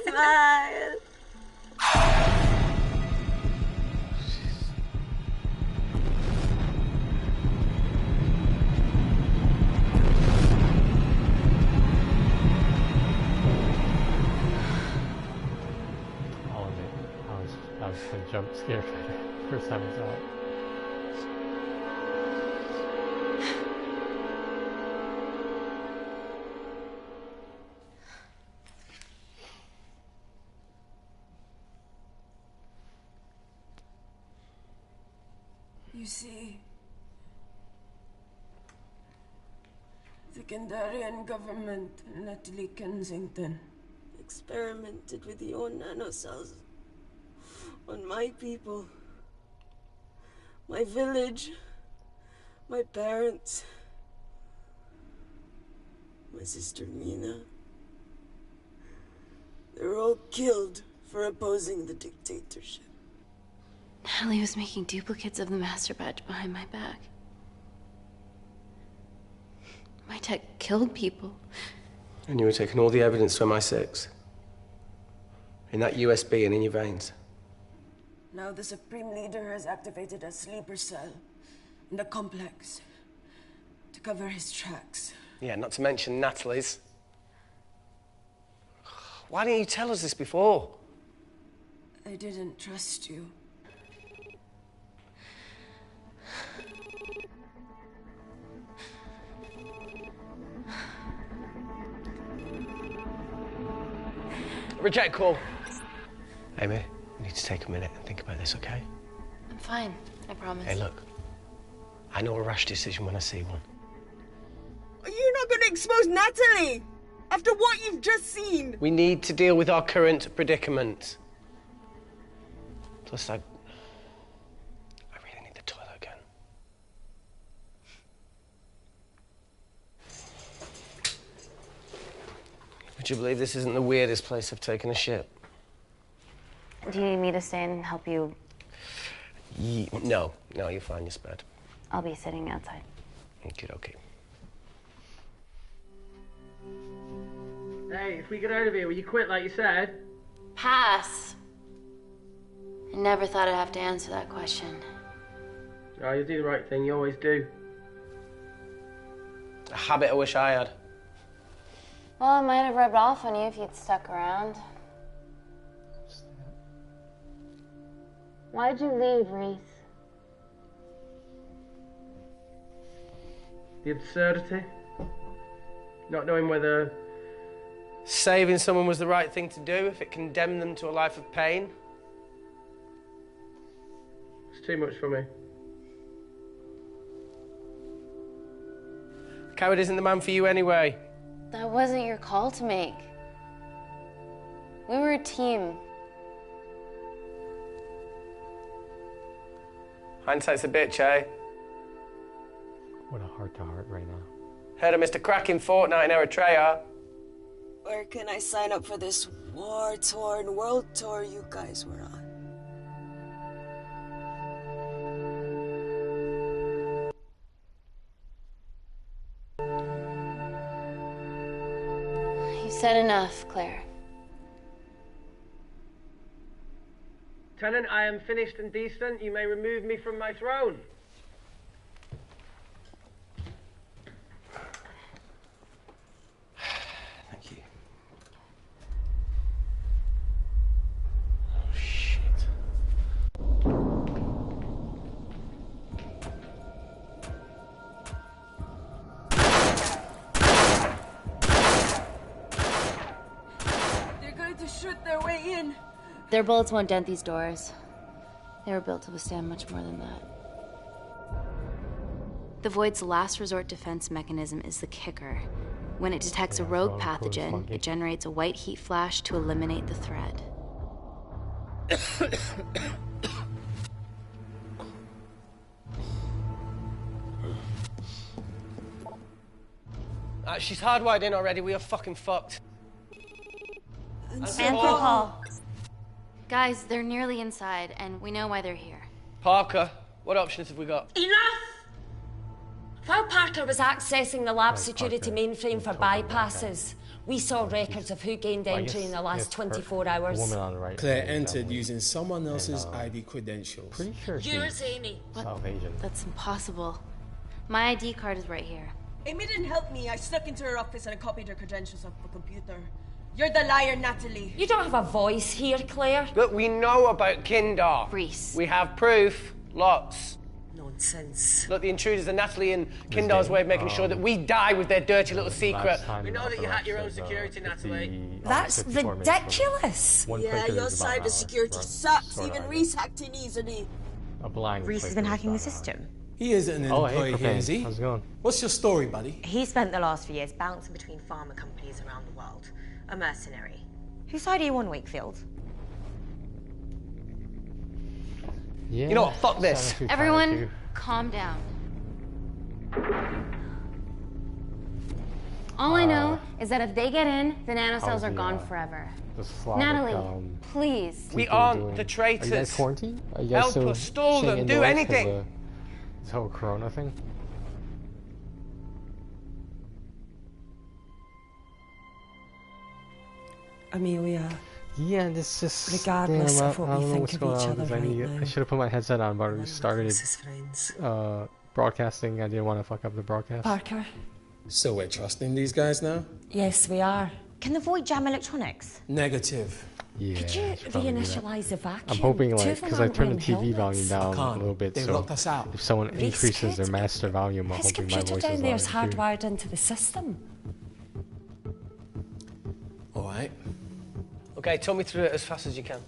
Smile. All of it. I was a jump scared first time I saw it. You see, the Kandarian government and Natalie Kensington experimented with your nanocells on my people, my village, my parents, my sister Mina. They were all killed for opposing the dictatorship. Natalie was making duplicates of the master badge behind my back. My tech killed people. And you were taking all the evidence to MI6? In that USB and in your veins? Now the Supreme Leader has activated a sleeper cell in the complex to cover his tracks. Yeah, not to mention Natalie's. Why didn't you tell us this before? I didn't trust you. Reject call. Amy, you need to take a minute and think about this, okay? I'm fine, I promise. Hey, look. I know a rash decision when I see one. Are you not going to expose Natalie? After what you've just seen? We need to deal with our current predicament. Plus, I Do you believe this isn't the weirdest place I've taken a shit? Do you need me to stay and help you? No, you're fine, you're spared. I'll be sitting outside. Okay. Hey, if we get out of here, will you quit like you said? Pass. I never thought I'd have to answer that question. Oh, you do the right thing, you always do. A habit I wish I had. Well, it might have rubbed off on you if you'd stuck around. Why'd you leave, Reese? The absurdity. Not knowing whether saving someone was the right thing to do if it condemned them to a life of pain. It's too much for me. A coward isn't the man for you anyway. That wasn't your call to make. We were a team. Hindsight's a bitch, eh? What a heart-to-heart right now. Heard of Mr. Cracking Fortnite in Eritrea. Where can I sign up for this war-torn world tour you guys were on? You said enough, Claire. Tenant, I am finished and decent. You may remove me from my throne. Thank you. Oh, shit. They're going to shoot their way in. Their bullets won't dent these doors. They were built to withstand much more than that. The Void's last resort defense mechanism is the kicker. When it detects a rogue pathogen, it generates a white heat flash to eliminate the threat. She's hardwired in already. We are fucking fucked. Answer call. Guys, they're nearly inside, and we know why they're here. Parker, what options have we got? Enough! While Parker was accessing the lab security mainframe for bypasses, we saw records of who gained entry in the last 24 hours. Claire entered using someone else's ID credentials. Pretty sure Yours, Amy. South Asian. That's impossible. My ID card is right here. Amy didn't help me. I snuck into her office and I copied her credentials off the computer. You're the liar, Natalie. You don't have a voice here, Claire. Look, we know about Kindar. Reese. We have proof. Lots. Nonsense. Look, the intruders are Natalie and Kindar's way of making sure that we die with their dirty little secret. We know that you hack your own security, Natalie. That's ridiculous. Yeah, your cybersecurity sucks. Even Reese hacked in easily. A blind. Reese has been hacking the system. He isn't an employee here, is he? How's it going? What's your story, buddy? He spent the last few years bouncing between pharma companies around the world. A mercenary. Whose side are you on, Wakefield? Yeah. You know what? Fuck this. Everyone, calm down. All I know is that if they get in, the nanocells are gone forever. Natalie, please. We aren't the traitors. Are you guys quarantined? Are you guys Help still us, stall staying them, do indoors 'cause anything. of this whole corona thing? Amelia. Yeah, this just regardless damn, of what I we don't know think what's of going each on, other 'cause right I should have put my headset on, but we started broadcasting. I didn't want to fuck up the broadcast. Parker. So we're trusting these guys now? Yes, we are. Can the Void jam electronics? Negative. Yeah. Could you reinitialize the vacuum? I'm hoping, Two like, of them because I aren't turned the wearing TV volume helmets. down a little bit, They so locked us out. if someone Reese increases could. their master volume, I'm His hoping my computer voice down is there is louder too. hardwired into the system. All right. Okay, talk me through it as fast as you can.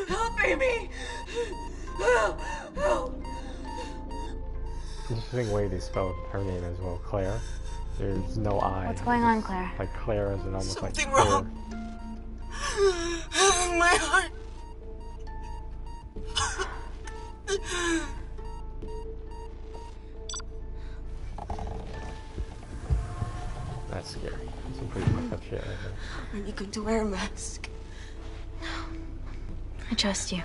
Help, Amy! Help! Help! Interesting way they spelled her name as well, Claire. There's no I. What's going on, Claire? Like Claire as in almost Something like Claire. wrong. My heart. That's scary. That's some pretty fucked up shit right there. Are you going to wear a mask? I trust you.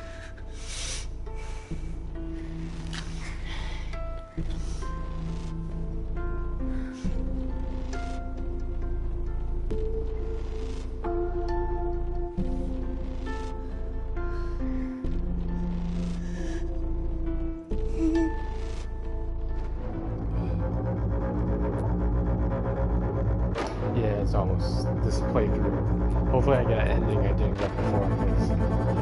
Yeah, it's almost this playthrough. Hopefully I get an ending I didn't get before because I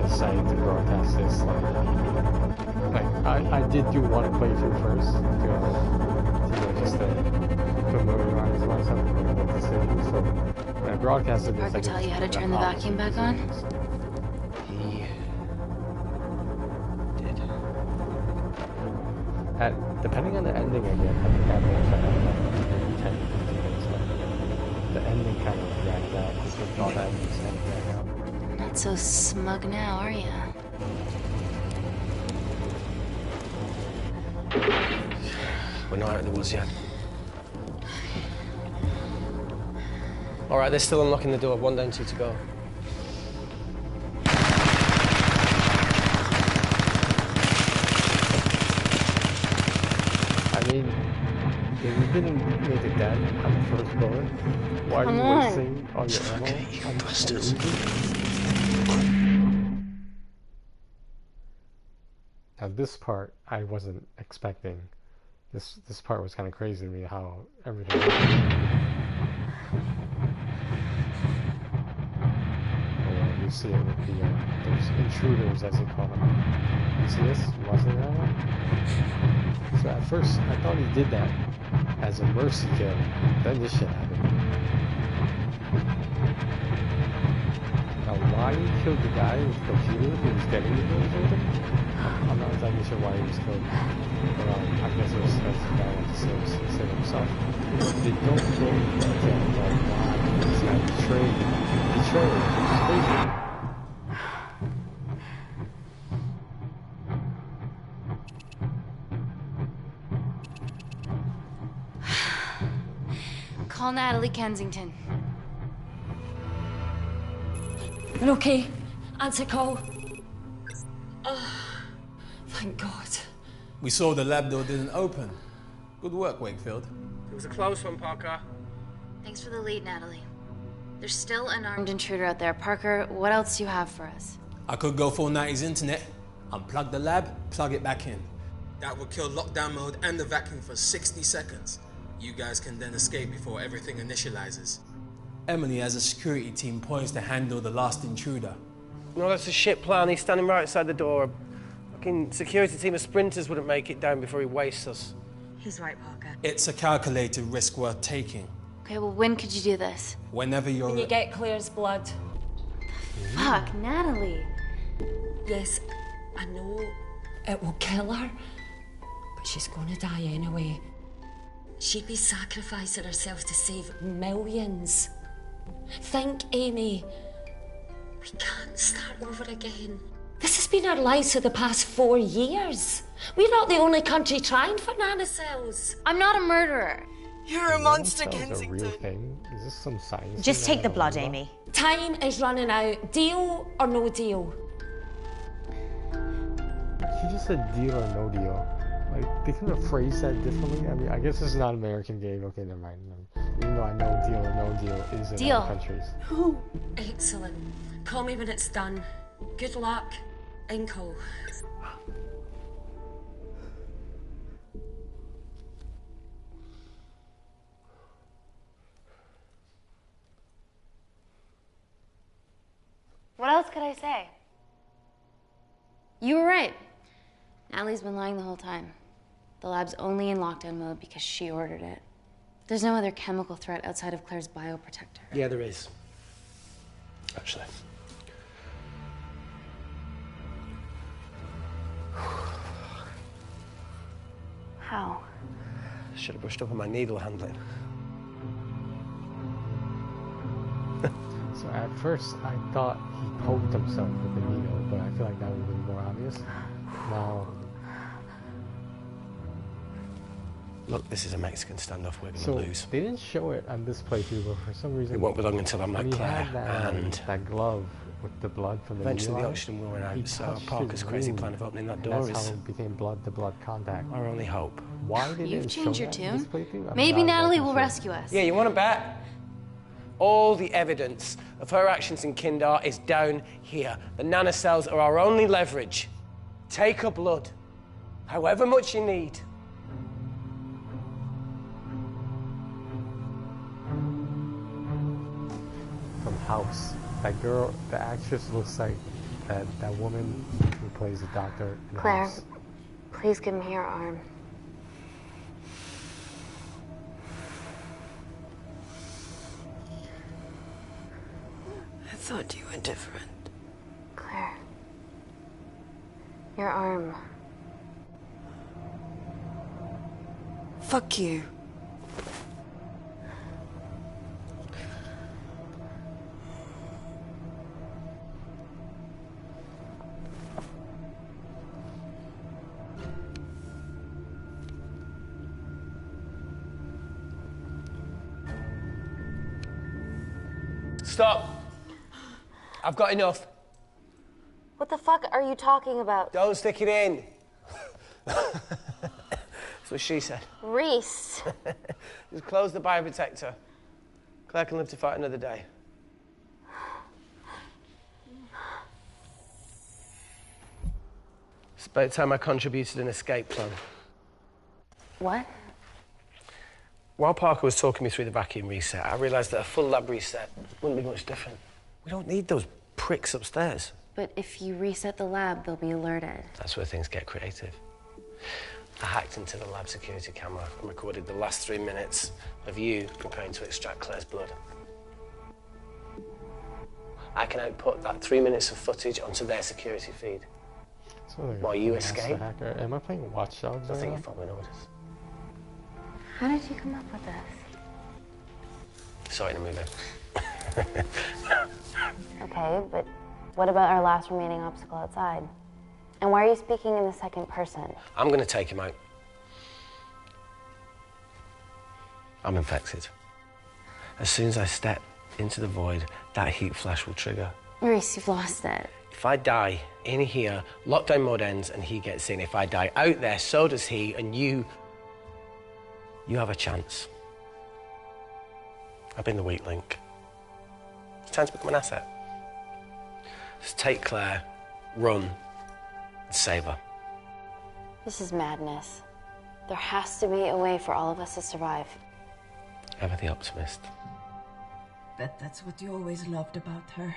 decided to broadcast this like I did do one playthrough first to just to familiarize myself with what this is. So when I broadcasted this, Parker tell you how to turn the vacuum back on? He did. Depending on the ending I get, I think I may try maybe 10 to 15 minutes left. The ending kind of dragged out because we thought that was going to drag out. Not so smug now, are you? We're not out of the woods yet. All right, they're still unlocking the door. 1 down, 2 to go. I mean, if you didn't make it dead on the first bullet, why are you wasting all your ammo on bastards? Now this part I wasn't expecting. This part was kind of crazy to me how everything you see it with the those intruders as they call them. You see this? Watching that one? So at first I thought he did that as a mercy kill. Then this shit happened. Now why he killed the guy with the computer who was getting the girls with him? I'm not exactly sure why he was killed. But I guess it was because the guy wanted to save himself. They don't go into detail about why this guy betrayed him. Which is crazy. Call Natalie Kensington. You're okay? Answer call. Oh, thank God. We saw the lab door didn't open. Good work, Wakefield. It was a close one, Parker. Thanks for the lead, Natalie. There's still an armed intruder out there. Parker, what else do you have for us? I could go full 90s internet, unplug the lab, plug it back in. That would kill lockdown mode and the vacuum for 60 seconds. You guys can then escape before everything initializes. Emily has a security team poised to handle the last intruder. No, that's a shit plan. He's standing right outside the door. A fucking security team of sprinters wouldn't make it down before he wastes us. He's right, Parker. It's a calculated risk worth taking. Okay, well, when could you do this? Whenever you're... When you get Claire's blood. Fuck, Natalie. Yes, I know it will kill her, but she's gonna die anyway. She'd be sacrificing herself to save millions. Think, Amy. We can't start over again. This has been our lives for the past 4 years. We're not the only country trying for nanocells. I'm not a murderer. You're a monster, Kensington. A real thing? Is this some science? Just take the blood, Amy. Time is running out. Deal or no deal? She just said deal or no deal. Like, they could have phrased that differently. I mean, I guess it's not an American game. Okay, never mind. Even though I know deal or no deal is in other countries. Excellent. Call me when it's done. Good luck. And call. What else could I say? You were right. Natalie's been lying the whole time. The lab's only in lockdown mode because she ordered it. There's no other chemical threat outside of Claire's bioprotector. Yeah, there is. Actually. How? Should have brushed up on my needle handling. So at first, I thought he poked himself with the needle, but I feel like that would have been more obvious. Now, Look, this is a Mexican standoff. We're going to So lose. they didn't show it on this playthrough, but for some reason It won't be long until I'm when like he Claire. had And that glove with the blood from the eventually the needle, oxygen will run he out. So touched Parker's his crazy wound, plan of opening that and door that's is how it became blood-to-blood contact. our only hope. Why did You've it changed show your that in this tune. playthrough? I'm Maybe not Natalie exactly will sure. rescue us. Yeah, you want to bet? All the evidence of her actions in Kindar is down here. The nanocells are our only leverage. Take her blood, however much you need. From House. That girl, the actress looks like that woman who plays the doctor in Claire, House. please give me your arm. I thought you were different. Claire. Your arm. Fuck you. Stop. I've got enough. What the fuck are you talking about? Don't stick it in. That's what she said. Reese. Just close the bioprotector. Claire can live to fight another day. It's about time I contributed an escape plan. What? While Parker was talking me through the vacuum reset, I realised that a full lab reset wouldn't be much different. We don't need those pricks upstairs. But if you reset the lab, they'll be alerted. That's where things get creative. I hacked into the lab security camera and recorded the last 3 minutes of you preparing to extract Claire's blood. I can output that 3 minutes of footage onto their security feed. So like While you a master escape. hacker. Am I playing Watch Dogs I right think now? you're following orders. How did you come up with this? Saw it in a movie. Okay, but what about our last remaining obstacle outside? And why are you speaking in the second person? I'm going to take him out. I'm infected. As soon as I step into the void, that heat flash will trigger. Reese, you've lost it. If I die in here, lockdown mode ends and he gets in. If I die out there, so does he, and you have a chance. I've been the weak link. It's time to become an asset. Just take Claire, run, and save her. This is madness. There has to be a way for all of us to survive. Ever the optimist. Bet that's what you always loved about her.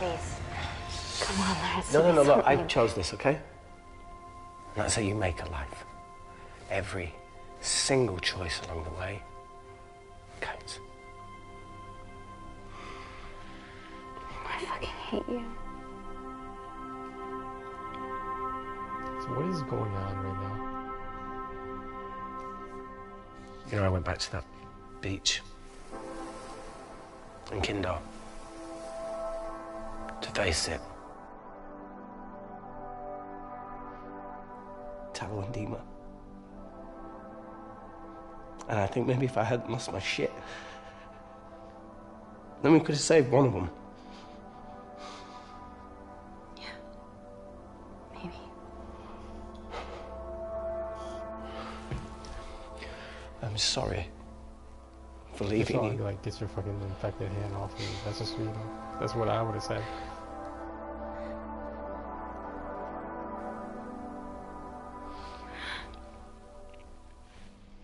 Reese, come on, there has to No, be look, I something. chose this, okay? And that's how you make a life. Every single choice along the way counts. I fucking hate you. So what is going on right now? You know, I went back to that beach in Kindar to face it. Taro and Dima. And I think maybe if I hadn't lost my shit, then we could have saved one of them. Maybe. I'm sorry for Just leaving all, you. like, get your fucking infected hand off me. That's just, you know, that's what I would have said.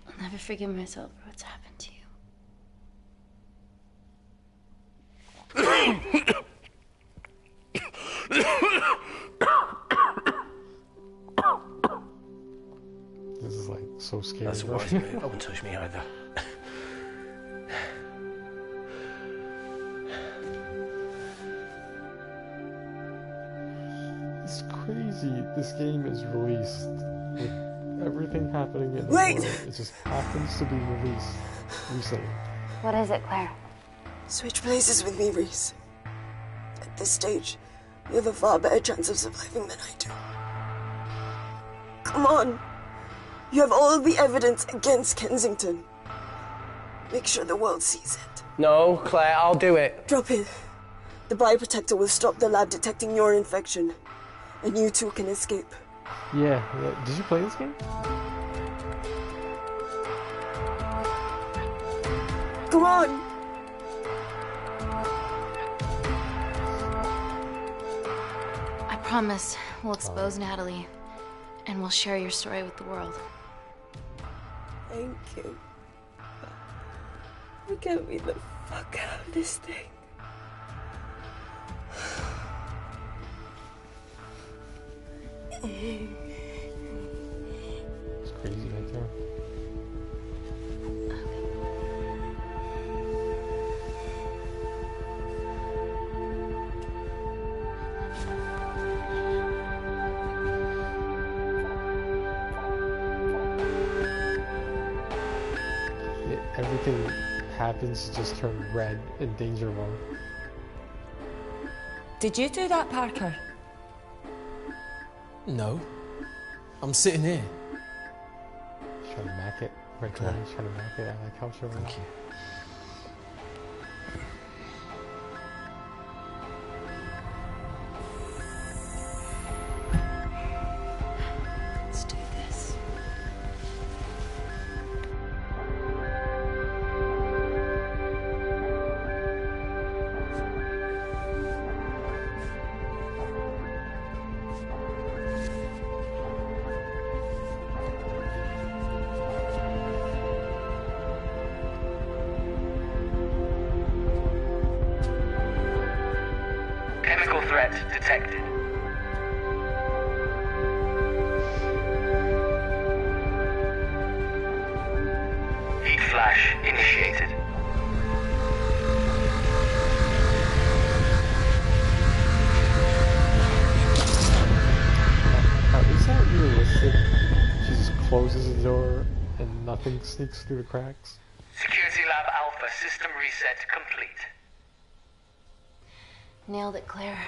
I'll never forgive myself for what's happened to you. This is like so scary. That's bro. worse, mate. I wouldn't touch me either. It's crazy. This game is released with everything happening in the Wait! world. It just happens to be released recently. What is it, Claire? Switch places with me, Reese. At this stage, you have a far better chance of surviving than I do. Come on. You have all the evidence against Kensington. Make sure the world sees it. No, Claire, I'll do it. Drop it. The bioprotector will stop the lab detecting your infection, and you two can escape. Yeah. Did you play this game? Come on! I promise we'll expose Natalie, and we'll share your story with the world. Thank you. We get me the fuck out of this thing. It's crazy right there. Everything happens to just turn red in danger mode. Did you do that, Parker? No. I'm sitting here. He's trying to mac it. Right there, he's trying to mac it. I like how sure. Thank you. Let's do this. Chemical threat detected. Heat flash initiated. Now, is that realistic? She just closes the door and nothing sneaks through the cracks? Security Lab Alpha system reset complete. Nailed it, Claire.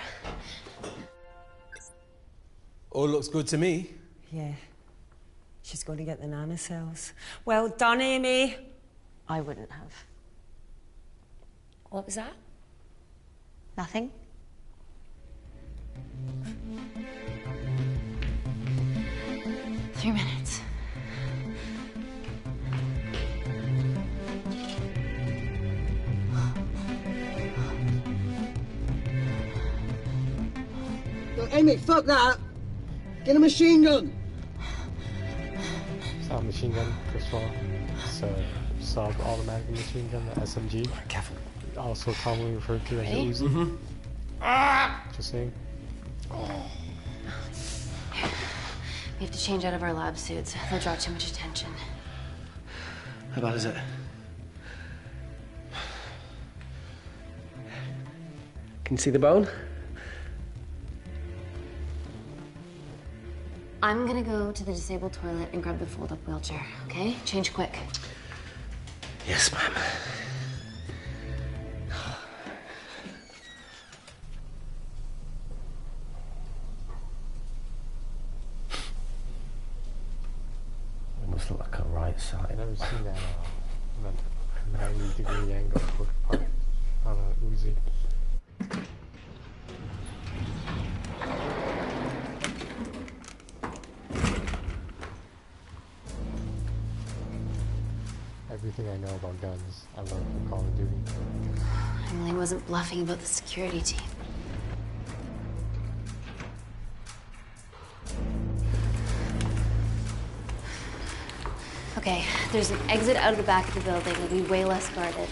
All looks good to me. Yeah. She's going to get the nanocells. Well done, Amy. I wouldn't have. What was that? Nothing? Three minutes. Yo, Amy, fuck that! Get a machine gun! It's not a machine gun, first of all. It's a sub-automatic machine gun, the SMG. Careful. Also commonly referred to as a Ready? Uzi. Mm-hmm. Just saying. We have to change out of our lab suits. They'll draw too much attention. How bad is it? Can you see the bone? I'm gonna go to the disabled toilet and grab the fold-up wheelchair, okay? Change quick. Yes, ma'am. It must look like a right side. I've never seen that 90-degree angle look apart on a Uzi. Everything I know about guns, I learned from Call of Duty. Emily wasn't bluffing about the security team. Okay, there's an exit out of the back of the building. It'll be way less guarded.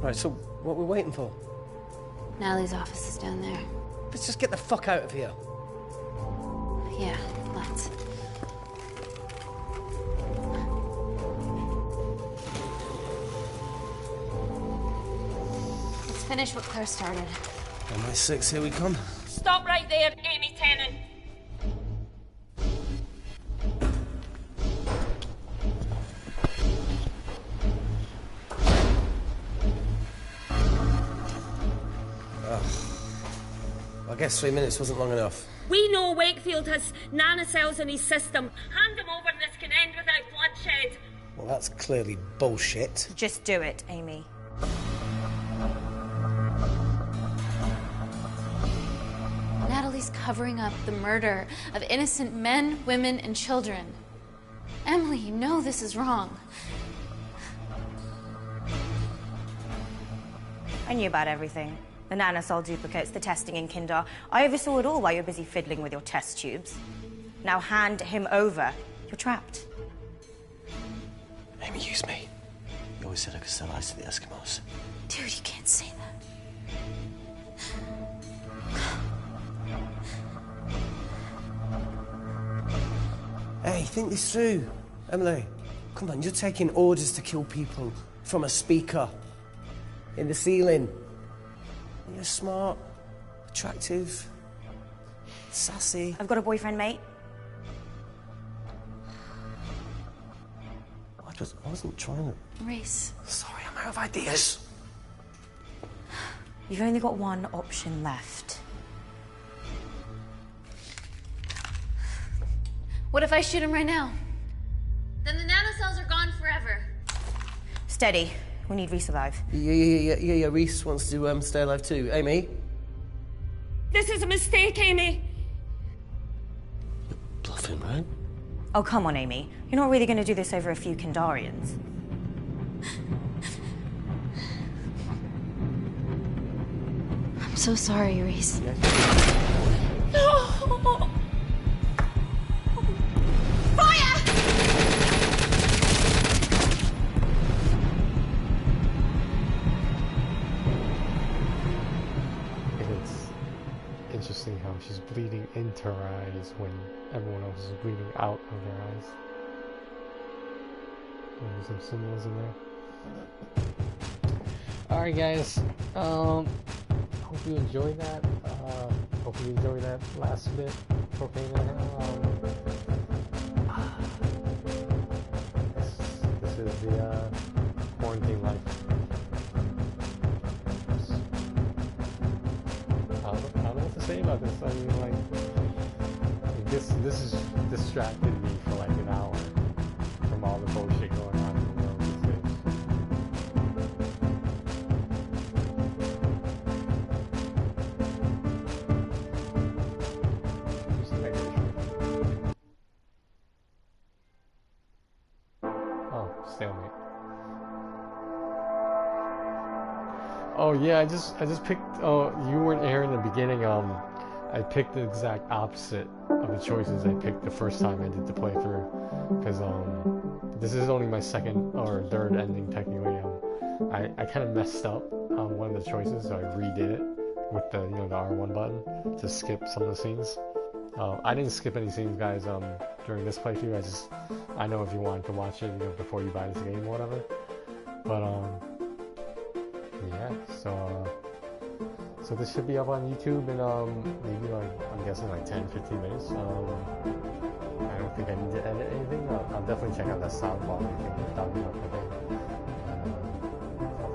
Right, so what are we waiting for? Natalie's office is down there. Let's just get the fuck out of here. Yeah, let's. Let's finish what Claire started. MI6, here we come. Stop right there, Amy Tennant. guess 3 minutes wasn't long enough. We know Wakefield has nanocells in his system. Hand them over and this can end without bloodshed. Well, that's clearly bullshit. Just do it, Amy. Natalie's covering up the murder of innocent men, women, and children. Emily, you know this is wrong. I knew about everything. The nanosol duplicates, the testing in Kindar. I oversaw it all while you're busy fiddling with your test tubes. Now hand him over. You're trapped. Amy, use me. You always said I could sell ice to the Eskimos. Dude, you can't say that. Hey, think this through. Emily, come on, you're taking orders to kill people from a speaker in the ceiling. And you're smart, attractive, sassy. I've got a boyfriend, mate. I wasn't trying to... Reese. Sorry, I'm out of ideas. You've only got one option left. What if I shoot him right now? Then the nanocells are gone forever. Steady. We need Reese alive. Yeah. Reese wants to stay alive too. Amy? This is a mistake, Amy. Bluffing, right? Oh, come on, Amy. You're not really going to do this over a few Kindarians. I'm so sorry, Reese. No! Fire! It's interesting how she's bleeding into her eyes when everyone else is bleeding out of their eyes. There's some symbolism there. Alright guys, hope you enjoyed that. Hope you enjoyed that last bit. This is the quarantine life. I don't know what to say about this. I mean, like, this has distracted me for like an hour from all the bullshit going on in the world these days. Just to make sure. Oh, stalemate. Oh yeah, I just picked. Oh, you weren't here in the beginning. I picked the exact opposite of the choices I picked the first time I did the playthrough, because this is only my second or third ending technically. I kind of messed up on one of the choices, so I redid it with the the R1 button to skip some of the scenes. I didn't skip any scenes, guys. During this playthrough, I know if you wanted to watch it, before you buy this game or whatever. But yeah, so this should be up on YouTube in maybe like, I'm guessing like 10-15 minutes. I don't think I need to edit anything. I'll definitely check out that sound quality thing you're talking about.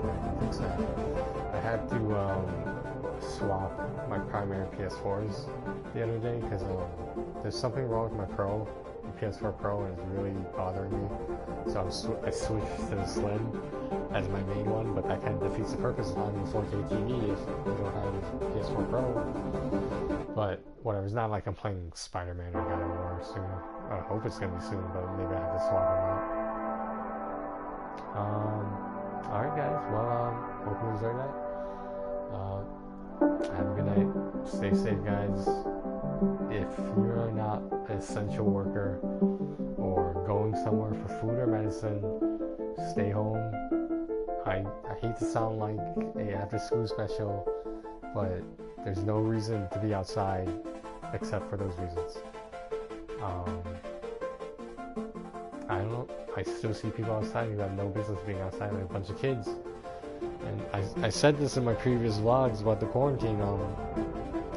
I think so. I had to swap my primary PS4s the other day because there's something wrong with my Pro, the PS4 Pro, and it's really bothering me. So I switched to the Slim as my main one, but that kind of defeats the purpose of having a 4K TV if you don't have a PS4 Pro. But whatever, it's not like I'm playing Spider-Man or God of War soon. I hope it's gonna be soon, but maybe I have to swap them out. Alright guys, well, hope you enjoyed that. Have a good night. Stay safe, guys. If you're not an essential worker or going somewhere for food or medicine, stay home. I hate to sound like a after-school special, but there's no reason to be outside except for those reasons. I don't know. I still see people outside who have no business being outside, like a bunch of kids. And I said this in my previous vlogs about the quarantine.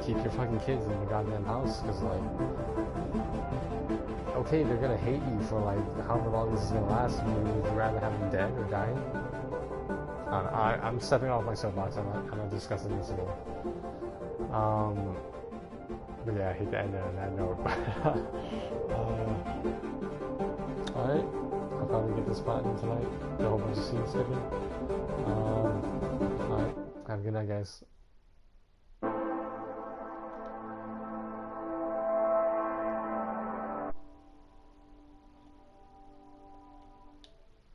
Keep your fucking kids in the goddamn house, because like, okay, they're gonna hate you for like however long this is gonna last. Would you rather have them dead or dying? I'm stepping off my soapbox. I'm not discussing this anymore. But yeah, I hate to end it on that note. Alright, I'll probably get this button tonight. The whole bunch of scenes taken. Alright, have a good night, guys.